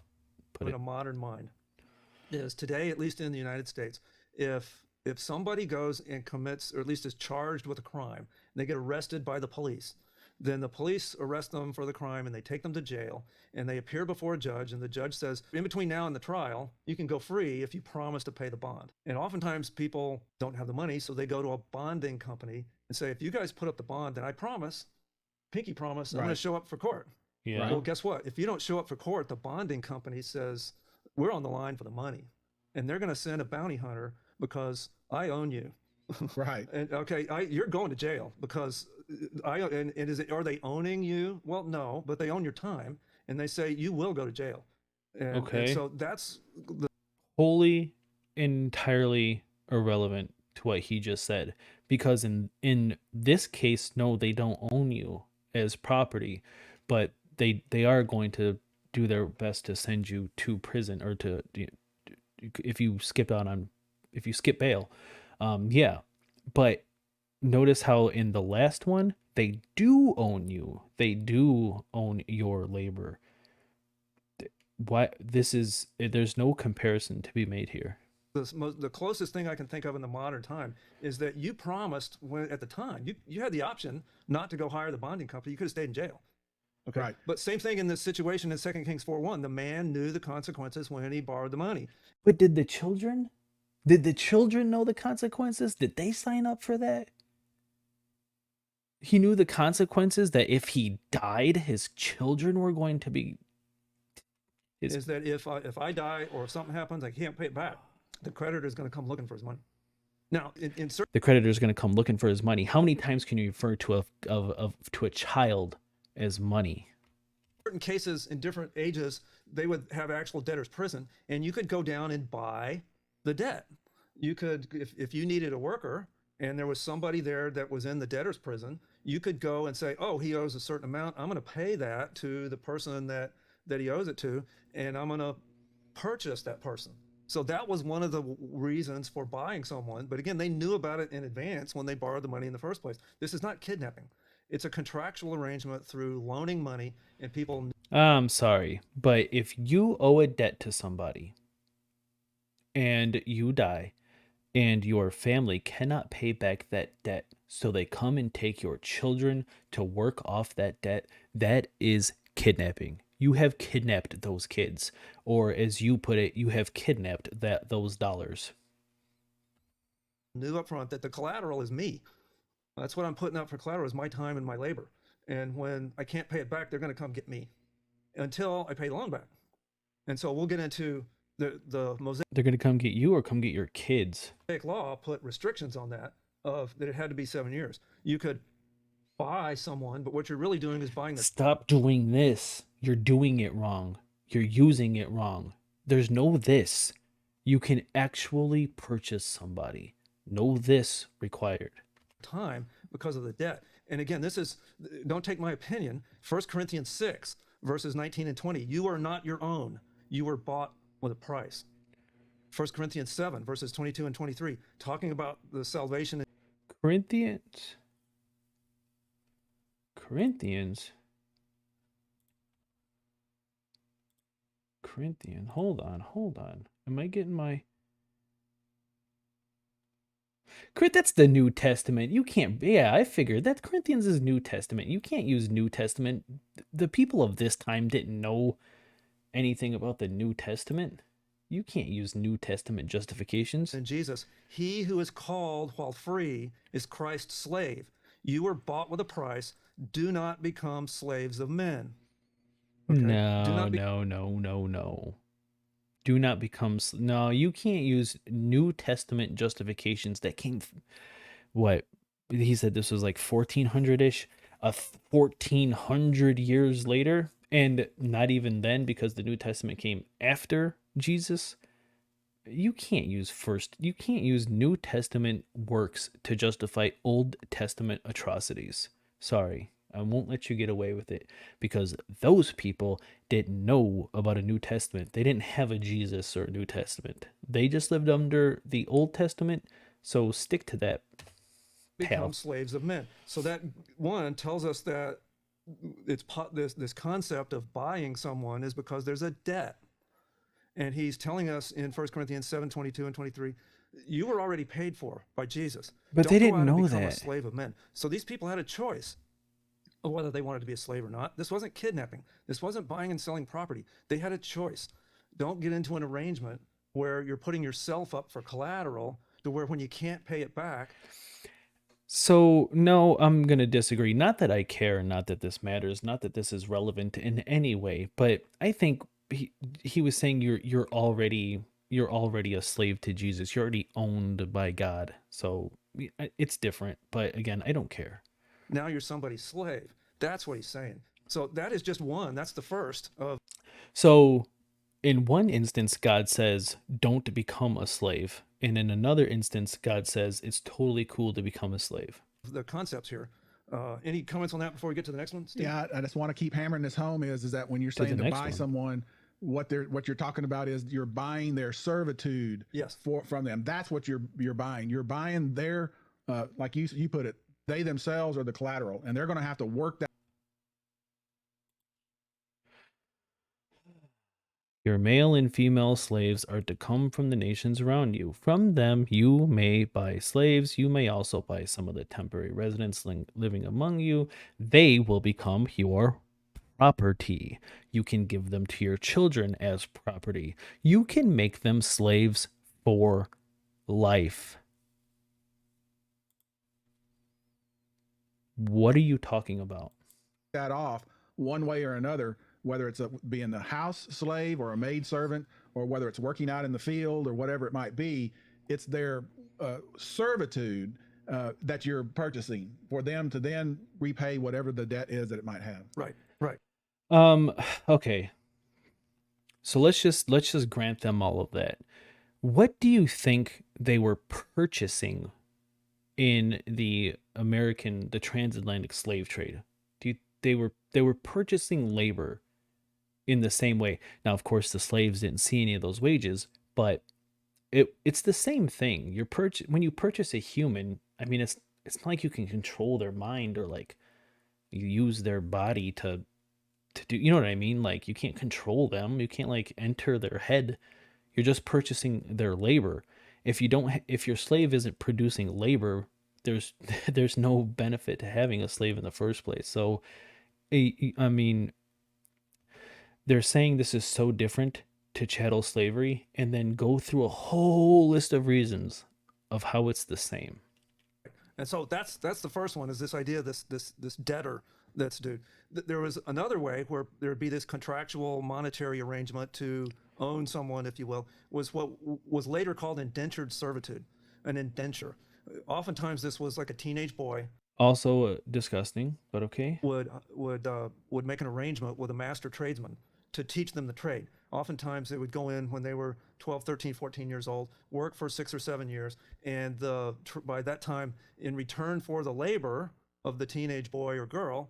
In a modern mind is today, at least in the United States, if somebody goes and commits, or at least is charged with a crime, and they get arrested by the police, then the police arrest them for the crime and they take them to jail and they appear before a judge, and the judge says, in between now and the trial, you can go free if you promise to pay the bond. And oftentimes people don't have the money, so they go to a bonding company and say, if you guys put up the bond, then I promise, pinky promise, I'm going to show up for court. Yeah. Well, guess what? If you don't show up for court, the bonding company says, we're on the line for the money. And they're going to send a bounty hunter because I own you. Right. And okay, you're going to jail because are they owning you? Well, no, but they own your time, and they say you will go to jail. And so that's wholly, entirely irrelevant to what he just said, because in this case, no, they don't own you as property, but they are going to do their best to send you to prison, or to if you skip bail. Yeah, but notice how in the last one, they do own you. They do own your labor. There's no comparison to be made here. The closest thing I can think of in the modern time is that you promised at the time, you had the option not to go hire the bonding company. You could have stayed in jail. Okay. Right. But same thing in this situation in 2 Kings 4:1. The man knew the consequences when he borrowed the money. But did the children know the consequences? Did they sign up for that? He knew the consequences, that if he died, his children were going to be His is that if I die or if something happens, I can't pay it back, the creditor is going to come looking for his money. Now, in certain the creditor is going to come looking for his money. How many times can you refer to a child as money? cases in different ages, they would have actual debtor's prison, and you could go down and buy the debt. You could, if you needed a worker and there was somebody there that was in the debtor's prison, you could go and say, oh, he owes a certain amount. I'm going to pay that to the person that he owes it to, and I'm going to purchase that person. So that was one of the reasons for buying someone. But again, they knew about it in advance when they borrowed the money in the first place. This is not kidnapping. It's a contractual arrangement through loaning money, and people. I'm sorry, but if you owe a debt to somebody and you die and your family cannot pay back that debt, so they come and take your children to work off that debt, that is kidnapping. You have kidnapped those kids, or as you put it, you have kidnapped those dollars. Knew up front that the collateral is me. That's what I'm putting up for collateral, is my time and my labor. And when I can't pay it back, they're going to come get me until I pay the loan back. And so we'll get into the Mosaic They're going to come get you or come get your kids. law put restrictions on that, of that it had to be 7 years. You could buy someone, but what you're really doing is buying the. Stop doing this. You're doing it wrong. You're using it wrong. There's no this. You can actually purchase somebody. No this required. Time because of the debt. And again, this is, don't take my opinion, 1 Corinthians 6 verses 19 and 20. You are not your own. You were bought with a price. 1 Corinthians 7 verses 22 and 23, talking about the salvation. Corinthians. Corinthians. Hold on. Am I getting my... That's the New Testament. You can't... Yeah, I figured that Corinthians is New Testament. You can't use New Testament. The people of this time didn't know anything about the New Testament. You can't use New Testament justifications. In Jesus, he who is called while free is Christ's slave. You were bought with a price. Do not become slaves of men. Okay? No. Do not become... No, you can't use New Testament justifications that came... What? He said this was like 1400-ish. 1400 years later. And not even then, because the New Testament came after Jesus. You can't use New Testament works to justify Old Testament atrocities. Sorry, I won't let you get away with it, because those people didn't know about a New Testament. They didn't have a Jesus or a New Testament. They just lived under the Old Testament, so stick to that. Become slaves of men. So that one tells us that it's this concept of buying someone is because there's a debt. And he's telling us in 1 Corinthians 7, 22 and 23, you were already paid for by Jesus. But Don't they go didn't out and know become that. a slave of men. So these people had a choice of whether they wanted to be a slave or not. This wasn't kidnapping. This wasn't buying and selling property. They had a choice. Don't get into an arrangement where you're putting yourself up for collateral to where when you can't pay it back. So, no, I'm going to disagree. Not that I care, not that this matters, not that this is relevant in any way, but I think he was saying you're already a slave to Jesus. You're already owned by God. So it's different, but again, I don't care. Now you're somebody's slave. That's what he's saying. So that is just one. That's the first of. So in one instance, God says, don't become a slave. And in another instance, God says it's totally cool to become a slave. The concepts here. Any comments on that before we get to the next one, Steve? Yeah, I just want to keep hammering this home is that when you're saying to buy someone, what you're talking about is you're buying their servitude. Yes. From them. That's what you're buying. You're buying their, like you put it, they themselves are the collateral, and they're going to have to work that. Your male and female slaves are to come from the nations around you. From them you may buy slaves. You may also buy some of the temporary residents living among you. They will become your property. You can give them to your children as property. You can make them slaves for life. What are you talking about? That off one way or another whether it's being a house slave or a maid servant, or whether it's working out in the field or whatever it might be. It's their servitude that you're purchasing for them to then repay whatever the debt is that it might have. Right, right. Um, okay. So let's just grant them all of that. What do you think they were purchasing in the transatlantic slave trade? Do you, they were purchasing labor in the same way. Now, of course, the slaves didn't see any of those wages, but it's the same thing. When you purchase a human, I mean, it's not like you can control their mind or like you use their body to do, you know what I mean? Like you can't control them. You can't like enter their head. You're just purchasing their labor. If your slave isn't producing labor, there's there's no benefit to having a slave in the first place. So I mean, they're saying this is so different to chattel slavery and then go through a whole list of reasons of how it's the same. And so that's the first one, is this idea of this debtor that's due. There was another way where there would be this contractual monetary arrangement to own someone, if you will, was what was later called indentured servitude, an indenture. Oftentimes this was like a teenage boy Also disgusting, but okay. would make an arrangement with a master tradesman to teach them the trade. Oftentimes they would go in when they were 12, 13, 14 years old, work for 6 or 7 years, and by that time, in return for the labor of the teenage boy or girl,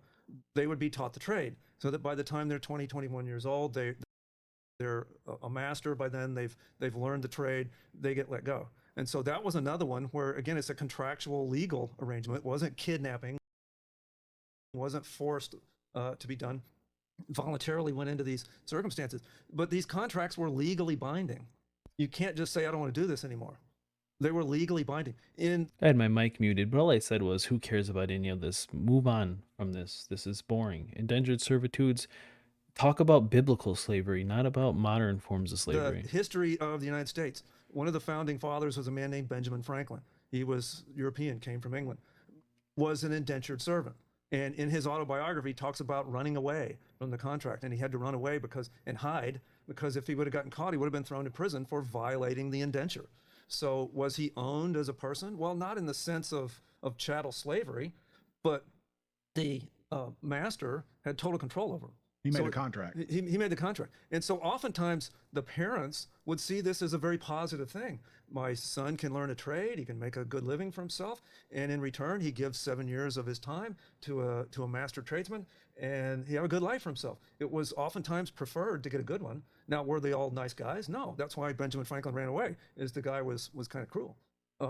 they would be taught the trade. So that by the time they're 20, 21 years old, they're a master. By then they've learned the trade, they get let go. And so that was another one where, again, it's a contractual legal arrangement. It wasn't kidnapping, it wasn't forced to be done, voluntarily went into these circumstances. But these contracts were legally binding. You can't just say, I don't want to do this anymore. They were legally binding. I had my mic muted, but all I said was, who cares about any of this? Move on from this. This is boring. Indentured servitudes. Talk about biblical slavery, not about modern forms of The slavery. history of the United States. One of the founding fathers was a man named Benjamin Franklin. He was European, came from England, was an indentured servant. And in his autobiography, he talks about running away from the contract. And he had to run away and hide, because if he would have gotten caught, he would have been thrown in prison for violating the indenture. So was he owned as a person? Well, not in the sense of chattel slavery, but the master had total control over him. He made a contract. He made the contract. And so oftentimes the parents would see this as a very positive thing. My son can learn a trade, he can make a good living for himself, and in return he gives 7 years of his time to a master tradesman, and he have a good life for himself. It was oftentimes preferred to get a good one. Now, were they all nice guys? No. That's why Benjamin Franklin ran away, is the guy was kind of cruel.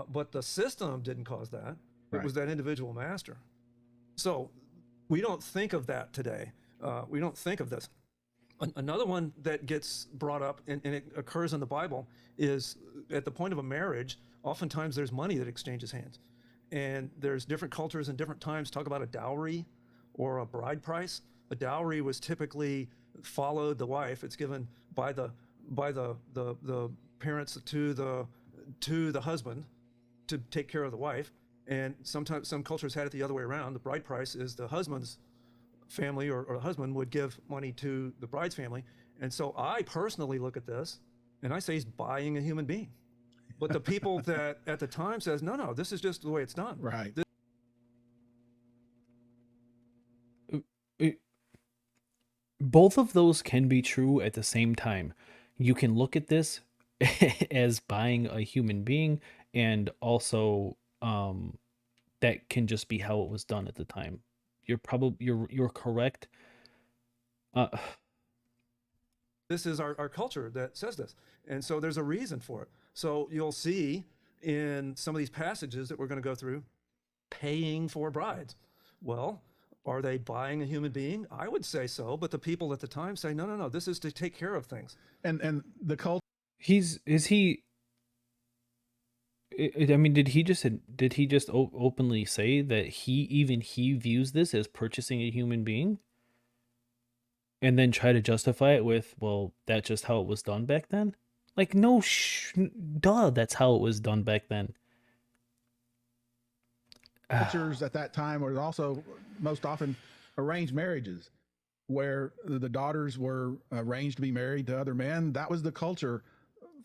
But the system didn't cause that. It was that individual master. So we don't think of that today. We don't think of this. Another one that gets brought up, and it occurs in the Bible, is at the point of a marriage, oftentimes there's money that exchanges hands. And there's different cultures and different times talk about a dowry or a bride price. A dowry was typically followed the wife. It's given by the parents to the husband to take care of the wife. And sometimes some cultures had it the other way around. The bride price is the husband's family or the husband would give money to the bride's family. And so I personally look at this and I say he's buying a human being. But the people that at the time says, no, this is just the way it's done. Right. Both of those can be true at the same time. You can look at this as buying a human being, and also that can just be how it was done at the time. You're correct. This is our culture that says this. And so there's a reason for it. So you'll see in some of these passages that we're going to go through, paying for brides. Well, are they buying a human being? I would say so, but the people at the time say, no, this is to take care of things. And the culture. I mean, did he just openly say that he views this as purchasing a human being? And then try to justify it with, well, that's just how it was done back then? Like, no, duh, that's how it was done back then. Cultures at that time were also most often arranged marriages. where the daughters were arranged to be married to other men. That was the culture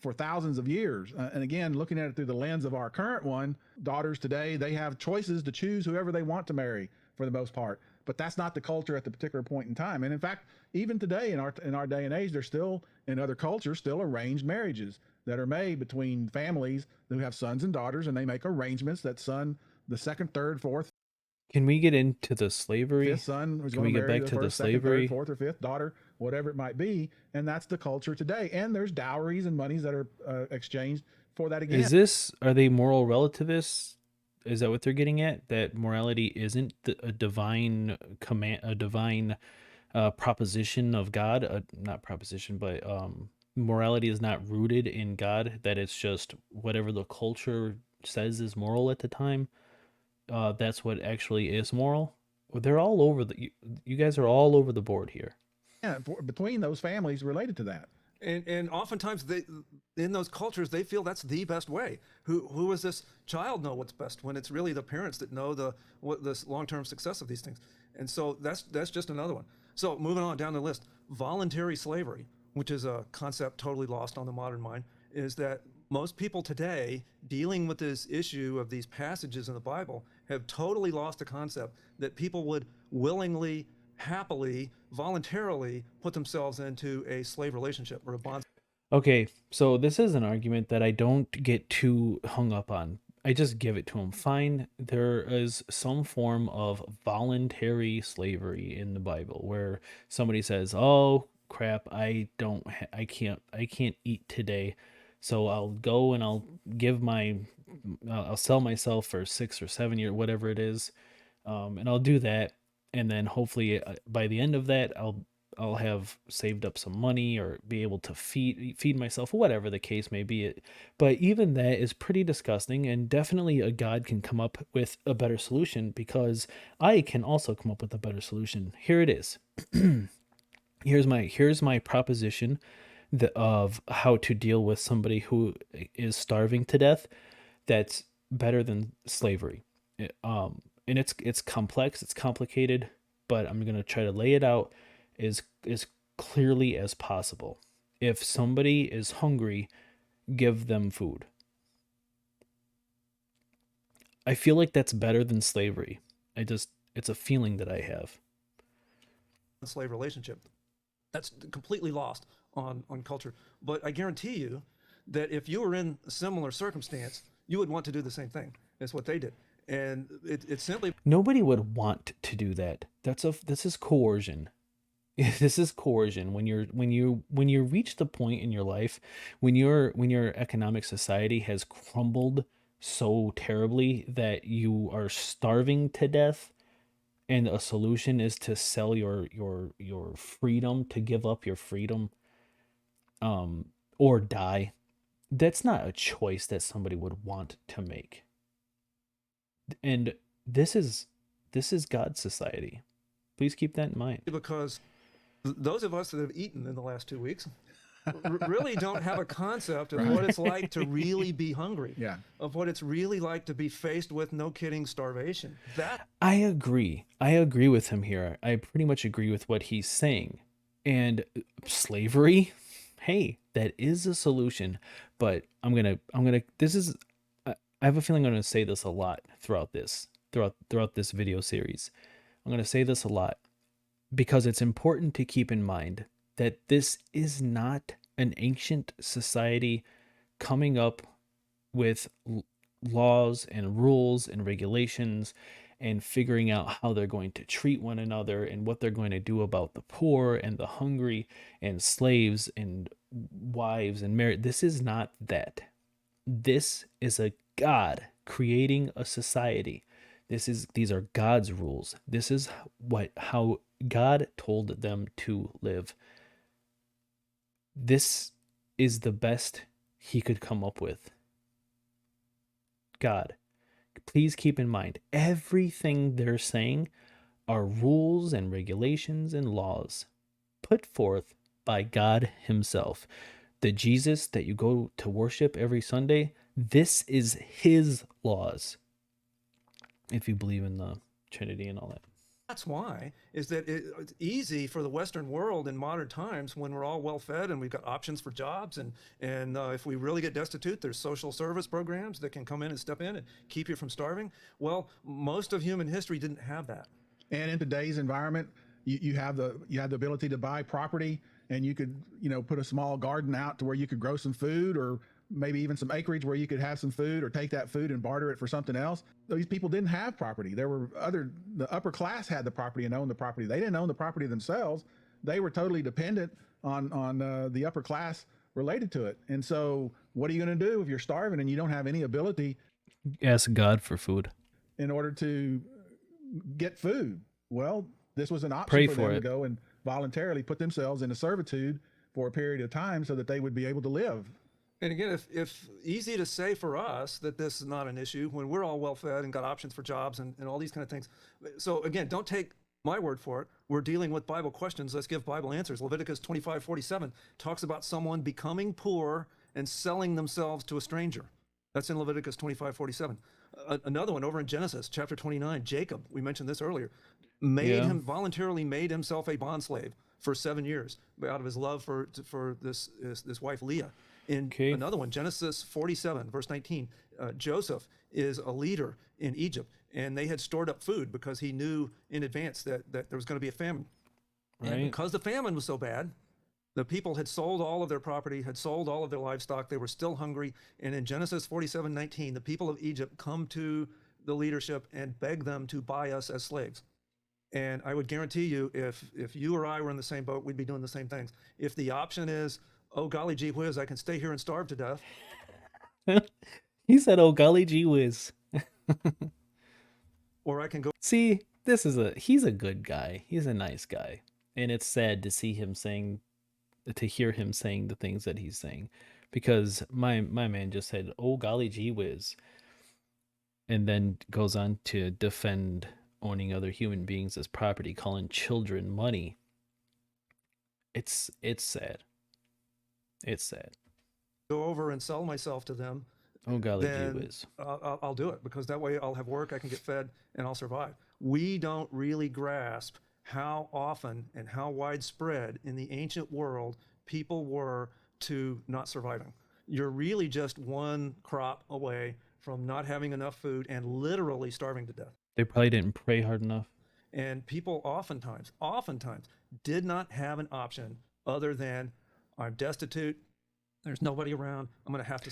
for thousands of years. And again, looking at it through the lens of our current one, daughters today, they have choices to choose whoever they want to marry for the most part. But that's not the culture at the particular point in time. And in fact, even today in our day and age, there's still in other cultures still arranged marriages that are made between families who have sons and daughters, and they make arrangements that the second, third, fourth, Can we get into the slavery? fifth son was Can going we to get marry back the to the first, second, third, slavery? fourth, or fifth daughter, whatever it might be. And that's the culture today. And there's dowries and monies that are exchanged for that again. Are they moral relativists? Is that what they're getting at? That morality isn't a divine command, a divine proposition of God? Not proposition, but morality is not rooted in God, that it's just whatever the culture says is moral at the time. That's what actually is moral. Well, they're all over you guys are all over the board here. Yeah, between those families related to that. And oftentimes they, in those cultures, they feel that's the best way. Who does this child know what's best when it's really the parents that know the long-term success of these things? And so that's just another one. So moving on down the list, voluntary slavery, which is a concept totally lost on the modern mind, is that most people today dealing with this issue of these passages in the Bible have totally lost the concept that people would willingly, happily, voluntarily put themselves into a slave relationship or a bond. Okay, so this is an argument that I don't get too hung up on. I just give it to them. Fine, there is some form of voluntary slavery in the Bible where somebody says, "Oh crap, I can't eat today, so I'll go and I'll sell myself for 6 or 7 years, whatever it is, and I'll do that, and then hopefully by the end of that, I'll have saved up some money or be able to feed myself, whatever the case may be. But even that is pretty disgusting, and definitely a God can come up with a better solution, because I can also come up with a better solution. Here it is. Here's my proposition of how to deal with somebody who is starving to death. That's better than slavery. And it's complex, it's complicated, but I'm gonna try to lay it out as clearly as possible. If somebody is hungry, give them food. I feel like that's better than slavery. It's a feeling that I have. Slave relationship. That's completely lost on culture. But I guarantee you that if you were in a similar circumstance, you would want to do the same thing as what they did. And it's simply Nobody would want to do that. This is coercion. This is coercion. When you reach the point in your life when your economic society has crumbled so terribly that you are starving to death, and a solution is to sell your freedom, to give up your freedom, or die. That's not a choice that somebody would want to make. And this is God's society. Please keep that in mind. because those of us that have eaten in the last 2 weeks really don't have a concept of what it's like to really be hungry. Yeah. Of what it's really like to be faced with, no kidding, starvation. That I agree. I agree with him here. I pretty much agree with what he's saying. And slavery, hey, that is a solution. But this is, I have a feeling I'm gonna say this a lot throughout this video series. I'm gonna say this a lot because it's important to keep in mind that this is not an ancient society coming up with laws and rules and regulations and figuring out how they're going to treat one another and what they're going to do about the poor and the hungry and slaves and wives and marriage. This is not that. This is a God creating a society. These are God's rules. This is how God told them to live. This is the best he could come up with. God, please keep in mind, everything they're saying are rules and regulations and laws put forth by God himself. The Jesus that you go to worship every Sunday, this is his laws, if you believe in the Trinity and all that. That's why is that it's easy for the Western world in modern times when we're all well fed and we've got options for jobs and if we really get destitute, there's social service programs that can come in and step in and keep you from starving. Well, most of human history didn't have that. And in today's environment, you have the ability to buy property, and you could put a small garden out to where you could grow some food, or maybe even some acreage where you could have some food, or take that food and barter it for something else. These people didn't have property. The upper class had the property and owned the property. They didn't own the property themselves. They were totally dependent on the upper class related to it. And so, what are you going to do if you're starving and you don't have any ability Ask God for food. in order to get food? Well, this was an option Pray for for them to it. go and voluntarily put themselves into servitude for a period of time so that they would be able to live. And again, if easy to say for us that this is not an issue when we're all well fed and got options for jobs and all these kind of things. So again, don't take my word for it. We're dealing with Bible questions. Let's give Bible answers. Leviticus 25:47 talks about someone becoming poor and selling themselves to a stranger. That's in Leviticus 25:47. Another one over in Genesis chapter 29, Jacob, we mentioned this earlier, Yeah. voluntarily made himself a bondslave for 7 years out of his love for this wife Leah. In Okay. another one, Genesis 47, verse 19, Joseph is a leader in Egypt, and they had stored up food because he knew in advance that there was going to be a famine. And Right. because the famine was so bad, the people had sold all of their property, had sold all of their livestock. They were still hungry. And in Genesis 47:19, the people of Egypt come to the leadership and beg them to buy us as slaves. And I would guarantee you, if you or I were in the same boat, we'd be doing the same things. If the option is, oh golly gee whiz, I can stay here and starve to death, He said, "Oh golly gee whiz." or I can go See, he's a good guy. He's a nice guy. And it's sad to hear him saying the things that he's saying, because my man just said, "Oh golly gee whiz," and then goes on to defend owning other human beings as property, calling children money. It's sad. It's sad. over and sell myself to them, Oh golly gee then whiz. I'll do it because that way I'll have work, I can get fed, and I'll survive. We don't really grasp how often and how widespread in the ancient world people were to not surviving. You're really just one crop away from not having enough food and literally starving to death. They probably didn't pray hard enough. And people oftentimes did not have an option other than I'm destitute, there's nobody around, I'm going to have to.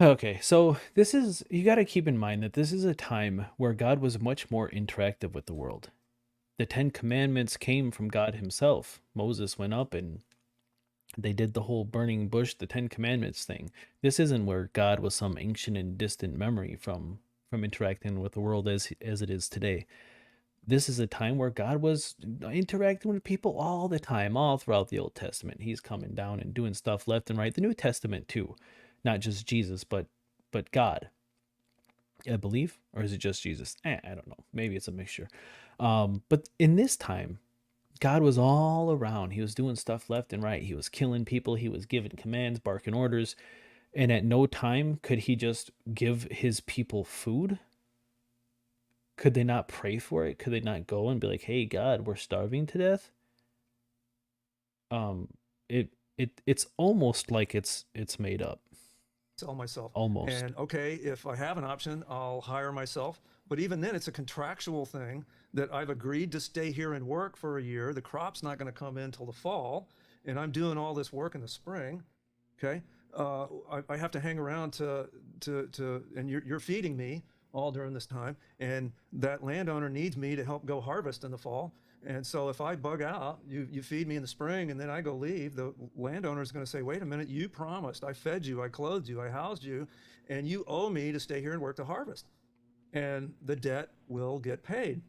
Okay, so you got to keep in mind that this is a time where God was much more interactive with the world. The 10 Commandments came from God himself. Moses went up and they did the whole burning bush, the 10 Commandments thing. This isn't where God was some ancient and distant memory from interacting with the world as it is today. This is a time where God was interacting with people all the time, all throughout the Old Testament. He's coming down and doing stuff left and right. The New Testament too, not just Jesus, but God, I believe, or is it just Jesus? I don't know. Maybe it's a mixture. But in this time, God was all around. He was doing stuff left and right. He was killing people. He was giving commands, barking orders, and at no time could he just give his people food. Could they not pray for it? Could they not go and be like, "Hey God, we're starving to death"? Um it's almost like it's made up. Sell myself. Almost. And okay, if I have an option, I'll hire myself. But even then, it's a contractual thing that I've agreed to stay here and work for a year. The crop's not going to come in till the fall, and I'm doing all this work in the spring. Okay, I have to hang around and you're feeding me all during this time, and that landowner needs me to help go harvest in the fall. And so if I bug out, you feed me in the spring and then I go leave, the landowner is going to say, wait a minute, you promised, I fed you, I clothed you, I housed you, and you owe me to stay here and work the harvest. And the debt will get paid.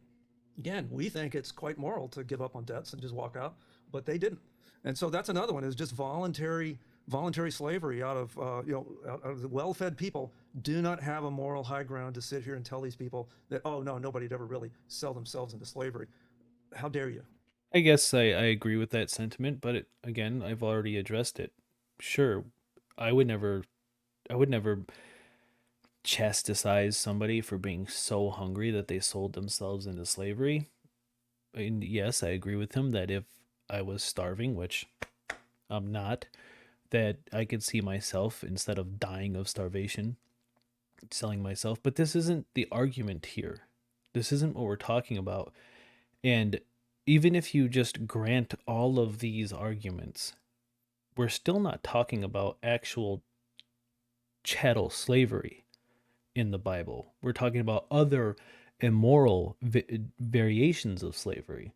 Again, we think it's quite moral to give up on debts and just walk out, but they didn't. And so that's another one, is just voluntary slavery out of the well-fed people do not have a moral high ground to sit here and tell these people that, oh no, nobody'd ever really sell themselves into slavery. How dare you? I guess I agree with that sentiment, but again, I've already addressed it. Sure, I would never chastise somebody for being so hungry that they sold themselves into slavery. And yes, I agree with him that if I was starving, which I'm not, that I could see myself, instead of dying of starvation, selling myself. But this isn't the argument here. This isn't what we're talking about. And even if you just grant all of these arguments, we're still not talking about actual chattel slavery in the Bible. We're talking about other immoral variations of slavery.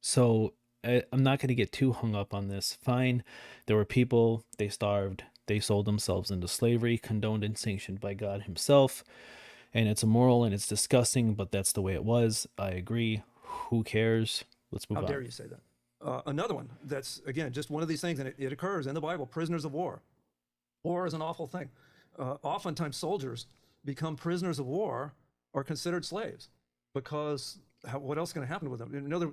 So I'm not going to get too hung up on this. Fine, there were people, they starved, they sold themselves into slavery, condoned and sanctioned by God Himself, and it's immoral and it's disgusting, but that's the way it was. I agree. Who cares? Let's How move dare on. you say that? Another one that's, again, just one of these things, and it occurs in the Bible, prisoners of war. War is an awful thing. Oftentimes, soldiers become prisoners of war or considered slaves because what else is going to happen with them? You know,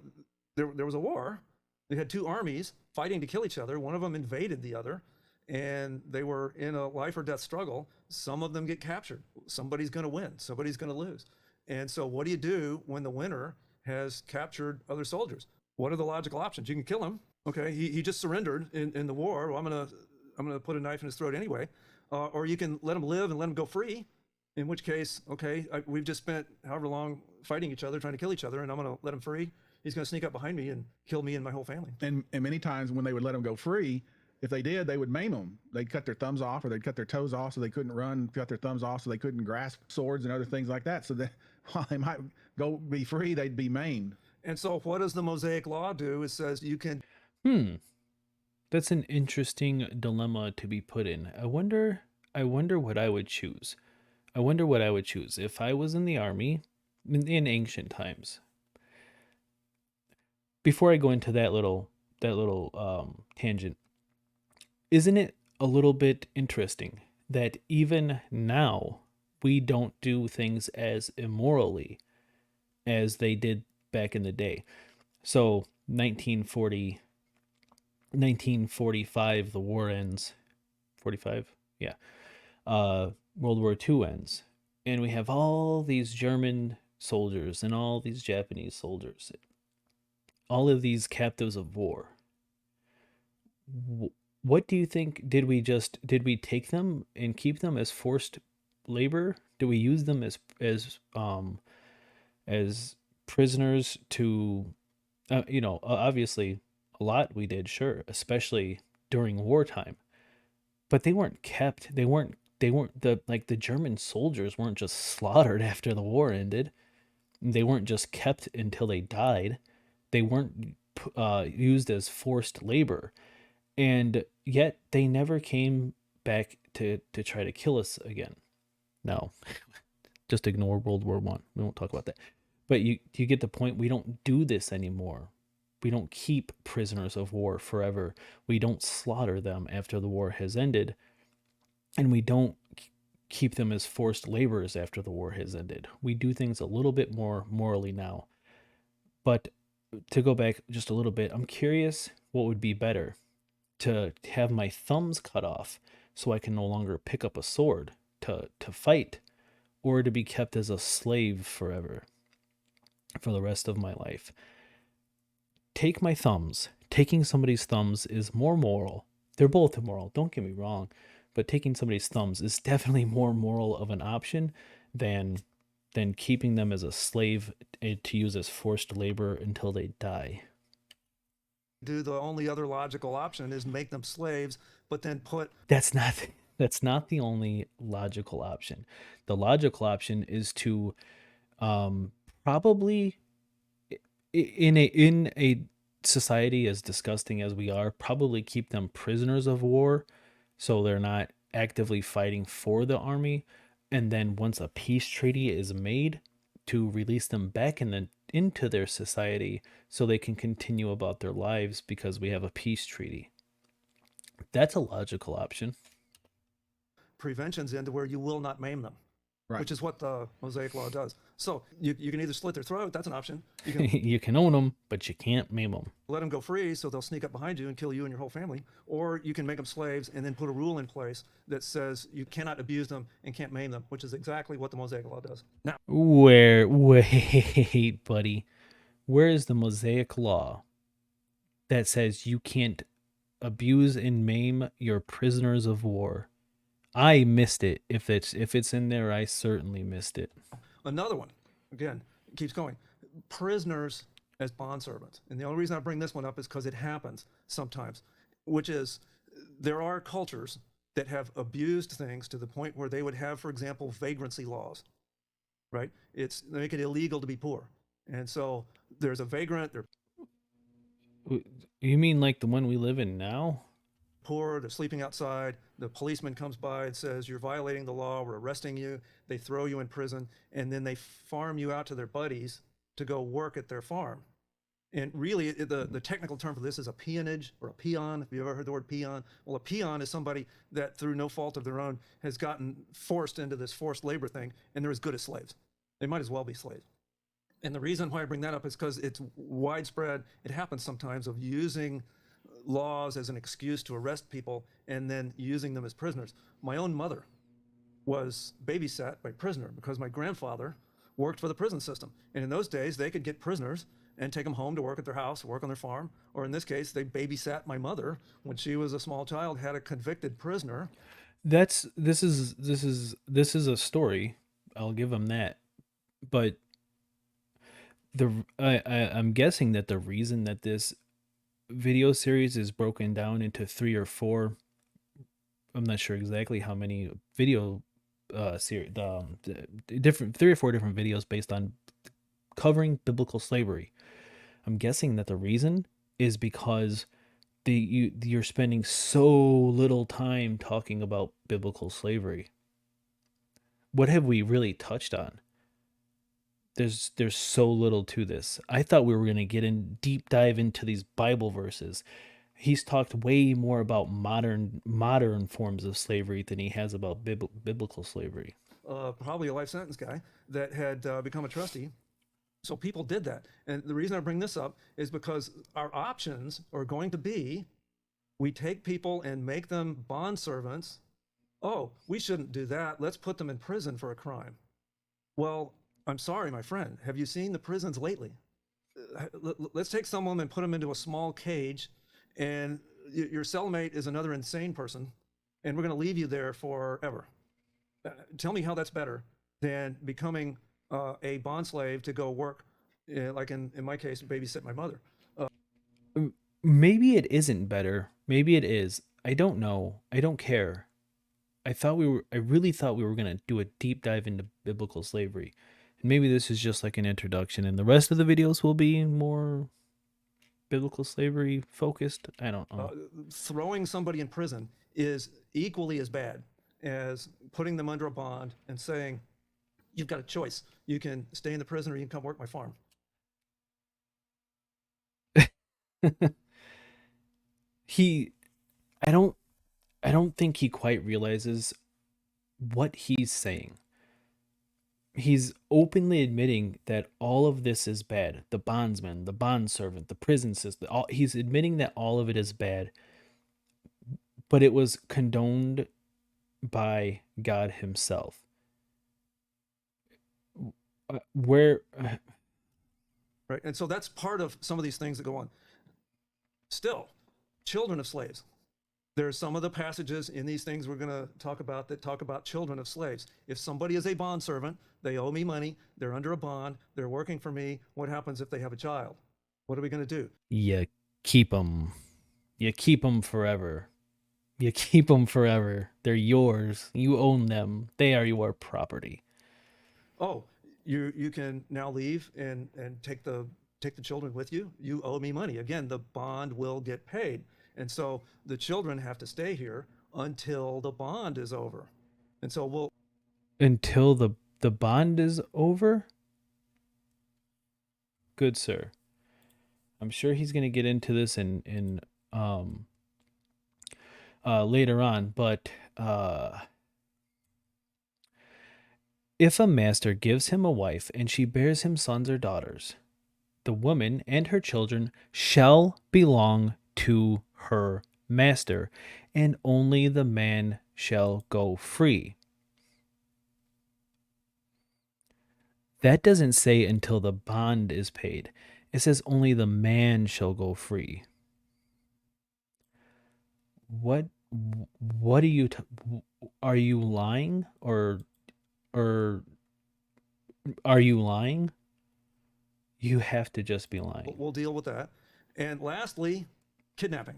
there was a war. They had two armies fighting to kill each other. One of them invaded the other, and they were in a life or death struggle. Some of them get captured. Somebody's going to win. Somebody's going to lose. And so, what do you do when the winner has captured other soldiers? What are the logical options? You can kill him. Okay, he just surrendered in the war. Well, I'm gonna put a knife in his throat anyway. Or you can let him live and let him go free. In which case, okay, we've just spent however long fighting each other, trying to kill each other, and I'm gonna let him free. He's gonna sneak up behind me and kill me and my whole family. And many times when they would let them go free, if they did, they would maim them. They'd cut their thumbs off, or they'd cut their toes off so they couldn't run, cut their thumbs off so they couldn't grasp swords and other things like that. So that while they might go be free, they'd be maimed. And so, what does the Mosaic Law do? It says you can. Hmm, that's an interesting dilemma to be put in. I wonder what I would choose. I wonder what I would choose if I was in the army in ancient times. Before I go into that little tangent, isn't it a little bit interesting that even now we don't do things as immorally as they did back in the day? So 1940, 1945, the war ends. 45, yeah. World War II ends, and we have all these German soldiers and all these Japanese soldiers, all of these captives of war. What do you think? Did we take them and keep them as forced labor? Do we use them as prisoners to obviously a lot we did, sure, especially during wartime. But they weren't kept. They weren't the German soldiers weren't just slaughtered after the war ended. They weren't just kept until they died. They weren't used as forced labor, and yet they never came back to try to kill us again. No, just ignore World War One. We won't talk about that. But you get the point. We don't do this anymore. We don't keep prisoners of war forever. We don't slaughter them after the war has ended, and we don't keep them as forced laborers after the war has ended. We do things a little bit more morally now. But to go back just a little bit, I'm curious what would be better, to have my thumbs cut off so I can no longer pick up a sword to fight, or to be kept as a slave forever for the rest of my life. Take my thumbs. Taking somebody's thumbs is more moral. They're both immoral, don't get me wrong, but taking somebody's thumbs is definitely more moral of an option than keeping them as a slave, to use as forced labor until they die. Do the only other logical option is make them slaves, but then put. That's not that's not the only logical option. The logical option is to um probably, in a society as disgusting as we are, probably keep them prisoners of war so they're not actively fighting for the army, and then once a peace treaty is made, to release them back into their society so they can continue about their lives because we have a peace treaty. That's a logical option. Preventions into where you will not maim them, Right. which is what the Mosaic Law does. So you can either slit their throat, that's an option. You can You can own them, but you can't maim them. let them go free so they'll sneak up behind you and kill you and your whole family. Or you can make them slaves and then put a rule in place that says you cannot abuse them and can't maim them, which is exactly what the Mosaic Law does. Now, Wait, buddy. Where is the Mosaic law that says you can't abuse and maim your prisoners of war? I missed it. If it's in there, I certainly missed it. Another one, again, it keeps going. Prisoners as bondservants. And the only reason I bring this one up is because it happens sometimes, which is there are cultures that have abused things to the point where they would have, for example, vagrancy laws, right? They make it illegal to be poor. And so there's a vagrant, they're You mean like the one we live in now? poor, they're sleeping outside, the policeman comes by and says, you're violating the law, we're arresting you, they throw you in prison, and then they farm you out to their buddies to go work at their farm. And really, the technical term for this is a peonage or a peon. If you've ever heard the word peon, well, a peon is somebody that through no fault of their own has gotten forced into this forced labor thing, and they're as good as slaves. They might as well be slaves. And the reason why I bring that up is because it's widespread. It happens sometimes of using laws as an excuse to arrest people and then using them as prisoners. My own mother was babysat by prisoner because my grandfather worked for the prison system. And in those days, they could get prisoners and take them home to work at their house, work on their farm. Or in this case, they babysat my mother when she was a small child, had a convicted prisoner. This is a story. I'll give him that. But I'm guessing that the reason that this video series is broken down into three or four, I'm not sure exactly how many video series, different three or four different videos based on covering biblical slavery. I'm guessing that the reason is because you're spending so little time talking about biblical slavery. What have we really touched on? There's so little to this. I thought we were going to get in deep dive into these Bible verses. He's talked way more about modern forms of slavery than he has about biblical slavery. Probably a life sentence guy that had become a trustee. So people did that. And the reason I bring this up is because our options are going to be we take people and make them bond servants. Oh, we shouldn't do that. Let's put them in prison for a crime. Well, I'm sorry, my friend. Have you seen the prisons lately? Let's take someone and put them into a small cage, and your cellmate is another insane person, and we're going to leave you there forever. Tell me how that's better than becoming a bond slave to go work, like in my case, babysit my mother. Maybe it isn't better. Maybe it is. I don't know. I don't care. I really thought we were going to do a deep dive into biblical slavery. And maybe this is just like an introduction and the rest of the videos will be more biblical slavery focused. I don't know. Throwing somebody in prison is equally as bad as putting them under a bond and saying, you've got a choice. You can stay in the prison or you can come work my farm. he I don't I don't think he quite realizes what he's saying. He's openly admitting that all of this is bad. The bondsman, the bondservant, the prison system, he's admitting that all of it is bad, but it was condoned by God himself. Where Right. And so that's part of some of these things that go on. Still, children of slaves. There's some of the passages in these things we're going to talk about that talk about children of slaves. If somebody is a bondservant, they owe me money, they're under a bond, they're working for me. What happens if they have a child? What are we going to do? you keep them, you keep them forever. You keep them forever. They're yours. You own them. They are your property. Oh, you can now leave and take the children with you. You owe me money. Again, the bond will get paid. And so the children have to stay here until the bond is over. And so we'll Until the bond is over? Good sir. I'm sure he's going to get into this in later on, but if a master gives him a wife and she bears him sons or daughters, the woman and her children shall belong to her master, and only the man shall go free. That doesn't say until the bond is paid. It says only the man shall go free. What what are you are you lying, or are you lying? You have to just be lying. We'll deal with that. And lastly, kidnapping,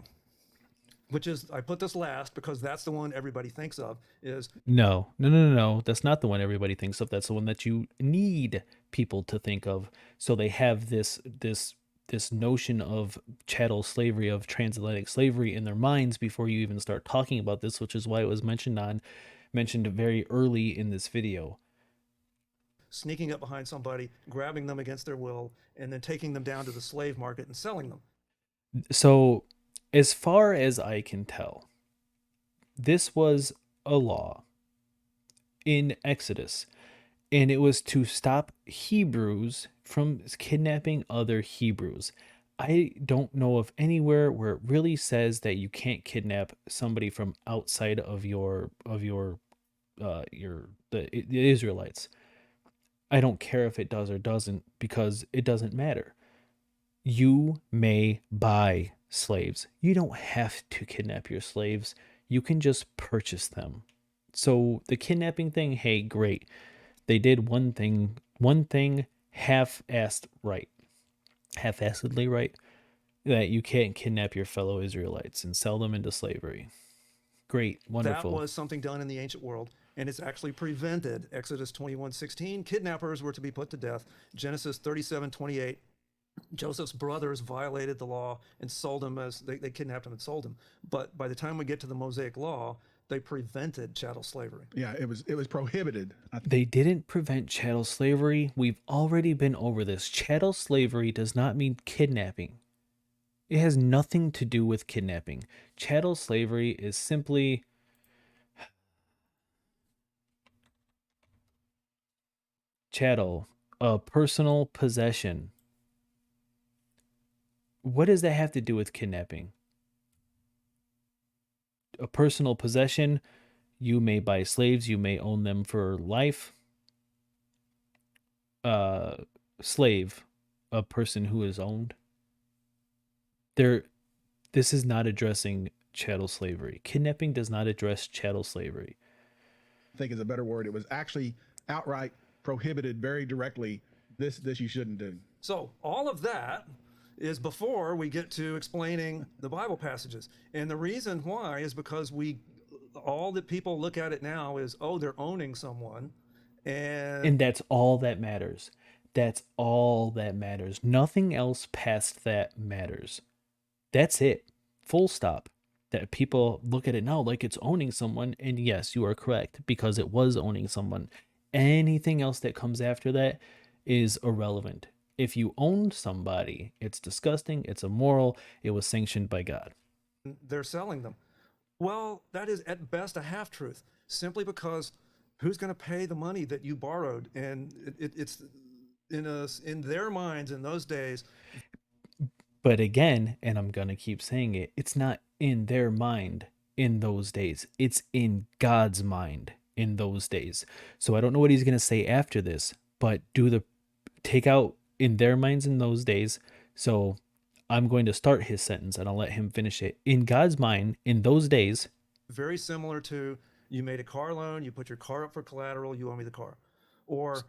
which is, I put this last because that's the one everybody thinks of, is No, no, no, no, no. That's not the one everybody thinks of. That's the one that you need people to think of. So they have this notion of chattel slavery, of transatlantic slavery in their minds before you even start talking about this, which is why it was mentioned very early in this video. sneaking up behind somebody, grabbing them against their will, and then taking them down to the slave market and selling them. So, as far as I can tell, this was a law in Exodus, and it was to stop Hebrews from kidnapping other Hebrews. I don't know of anywhere where it really says that you can't kidnap somebody from outside of the Israelites. I don't care if it does or doesn't, because it doesn't matter. You may buy slaves. You don't have to kidnap your slaves. You can just purchase them. So the kidnapping thing, hey, great. They did one thing half-assed right. Half-assedly right, that you can't kidnap your fellow Israelites and sell them into slavery. Great, That wonderful. was something done in the ancient world, and it's actually prevented. Exodus 21:16, kidnappers were to be put to death. Genesis 37:28, Joseph's brothers violated the law and sold him, as they kidnapped him and sold him. But by the time we get to the Mosaic law, they prevented chattel slavery. Yeah, it was prohibited. They didn't prevent chattel slavery. We've already been over this. Chattel slavery does not mean kidnapping. It has nothing to do with kidnapping. Chattel slavery is simply chattel, a personal possession. What does that have to do with kidnapping? A personal possession, you may buy slaves, you may own them for life. Uh, slave, a person who is owned. There, this is not addressing chattel slavery. Kidnapping does not address chattel slavery. I think is a better word. It was actually outright prohibited very directly. This you shouldn't do. So all of that is before we get to explaining the Bible passages. And the reason why is because all that people look at it now is, oh, they're owning someone. And that's all that matters. That's all that matters. Nothing else past that matters. That's it. Full stop. That people look at it now like it's owning someone, and yes, you are correct, because it was owning someone. Anything else that comes after that is irrelevant. If you own somebody, it's disgusting, it's immoral, it was sanctioned by God. they're selling them. Well, that is at best a half truth, simply because who's going to pay the money that you borrowed? And it's in their minds in those days. But again, and I'm going to keep saying it, it's not in their mind in those days. It's in God's mind in those days. So I don't know what he's going to say after this, but take out in their minds in those days. So I'm going to start his sentence and I'll let him finish it. In God's mind in those days. Very similar to, you made a car loan, you put your car up for collateral, you owe me the car. Or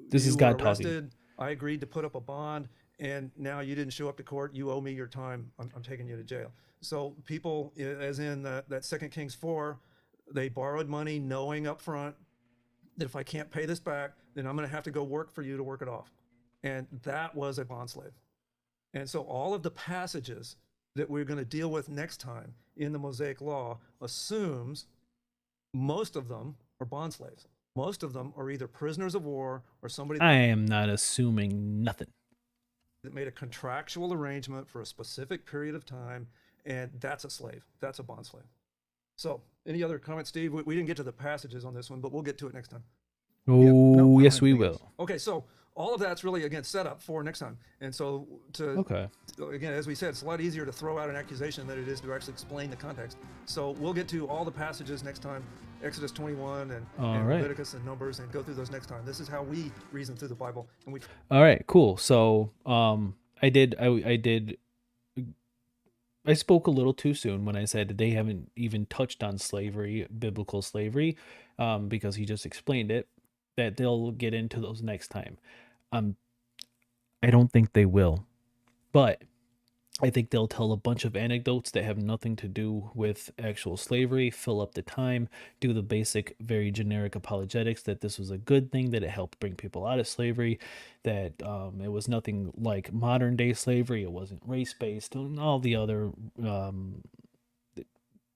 This is you were God arrested, talking. I agreed to put up a bond, and now you didn't show up to court, you owe me your time, I'm taking you to jail. So people, as in that 2 Kings 4, they borrowed money knowing up front that if I can't pay this back, then I'm going to have to go work for you to work it off. And that was a bond slave. And so all of the passages that we're going to deal with next time in the Mosaic Law assumes most of them are bond slaves. Most of them are either prisoners of war or somebody I am not assuming nothing. that made a contractual arrangement for a specific period of time, and that's a slave. That's a bond slave. So, any other comments, Steve? We didn't get to the passages on this one, but we'll get to it next time. Yep. Nope, Oh, I don't yes, have we anything will. else. Okay, so all of that's really, again, set up for next time. And so, Okay. again, as we said, it's a lot easier to throw out an accusation than it is to actually explain the context. So we'll get to all the passages next time, Exodus 21 and right. Leviticus and Numbers, and go through those next time. This is how we reason through the Bible. And All right, cool. So, I did I spoke a little too soon when I said they haven't even touched on slavery, biblical slavery, because he just explained it. That they'll get into those next time. Um, I don't think they will, but I think they'll tell a bunch of anecdotes that have nothing to do with actual slavery, fill up the time, do the basic, very generic apologetics that this was a good thing, that it helped bring people out of slavery, that it was nothing like modern day slavery, it wasn't race based, and all the other um,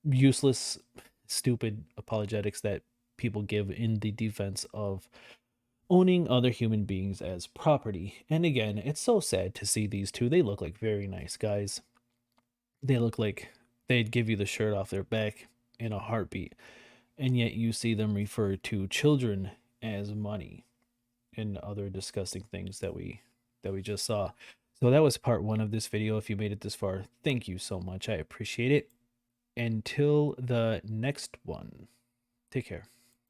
useless, stupid apologetics that people give in the defense of owning other human beings as property. And again, it's so sad to see these two. They look like very nice guys. They look like they'd give you the shirt off their back in a heartbeat. And yet you see them refer to children as money and other disgusting things that we just saw. So that was part 1 of this video. If you made it this far, thank you so much. I appreciate it. Until the next one, take care.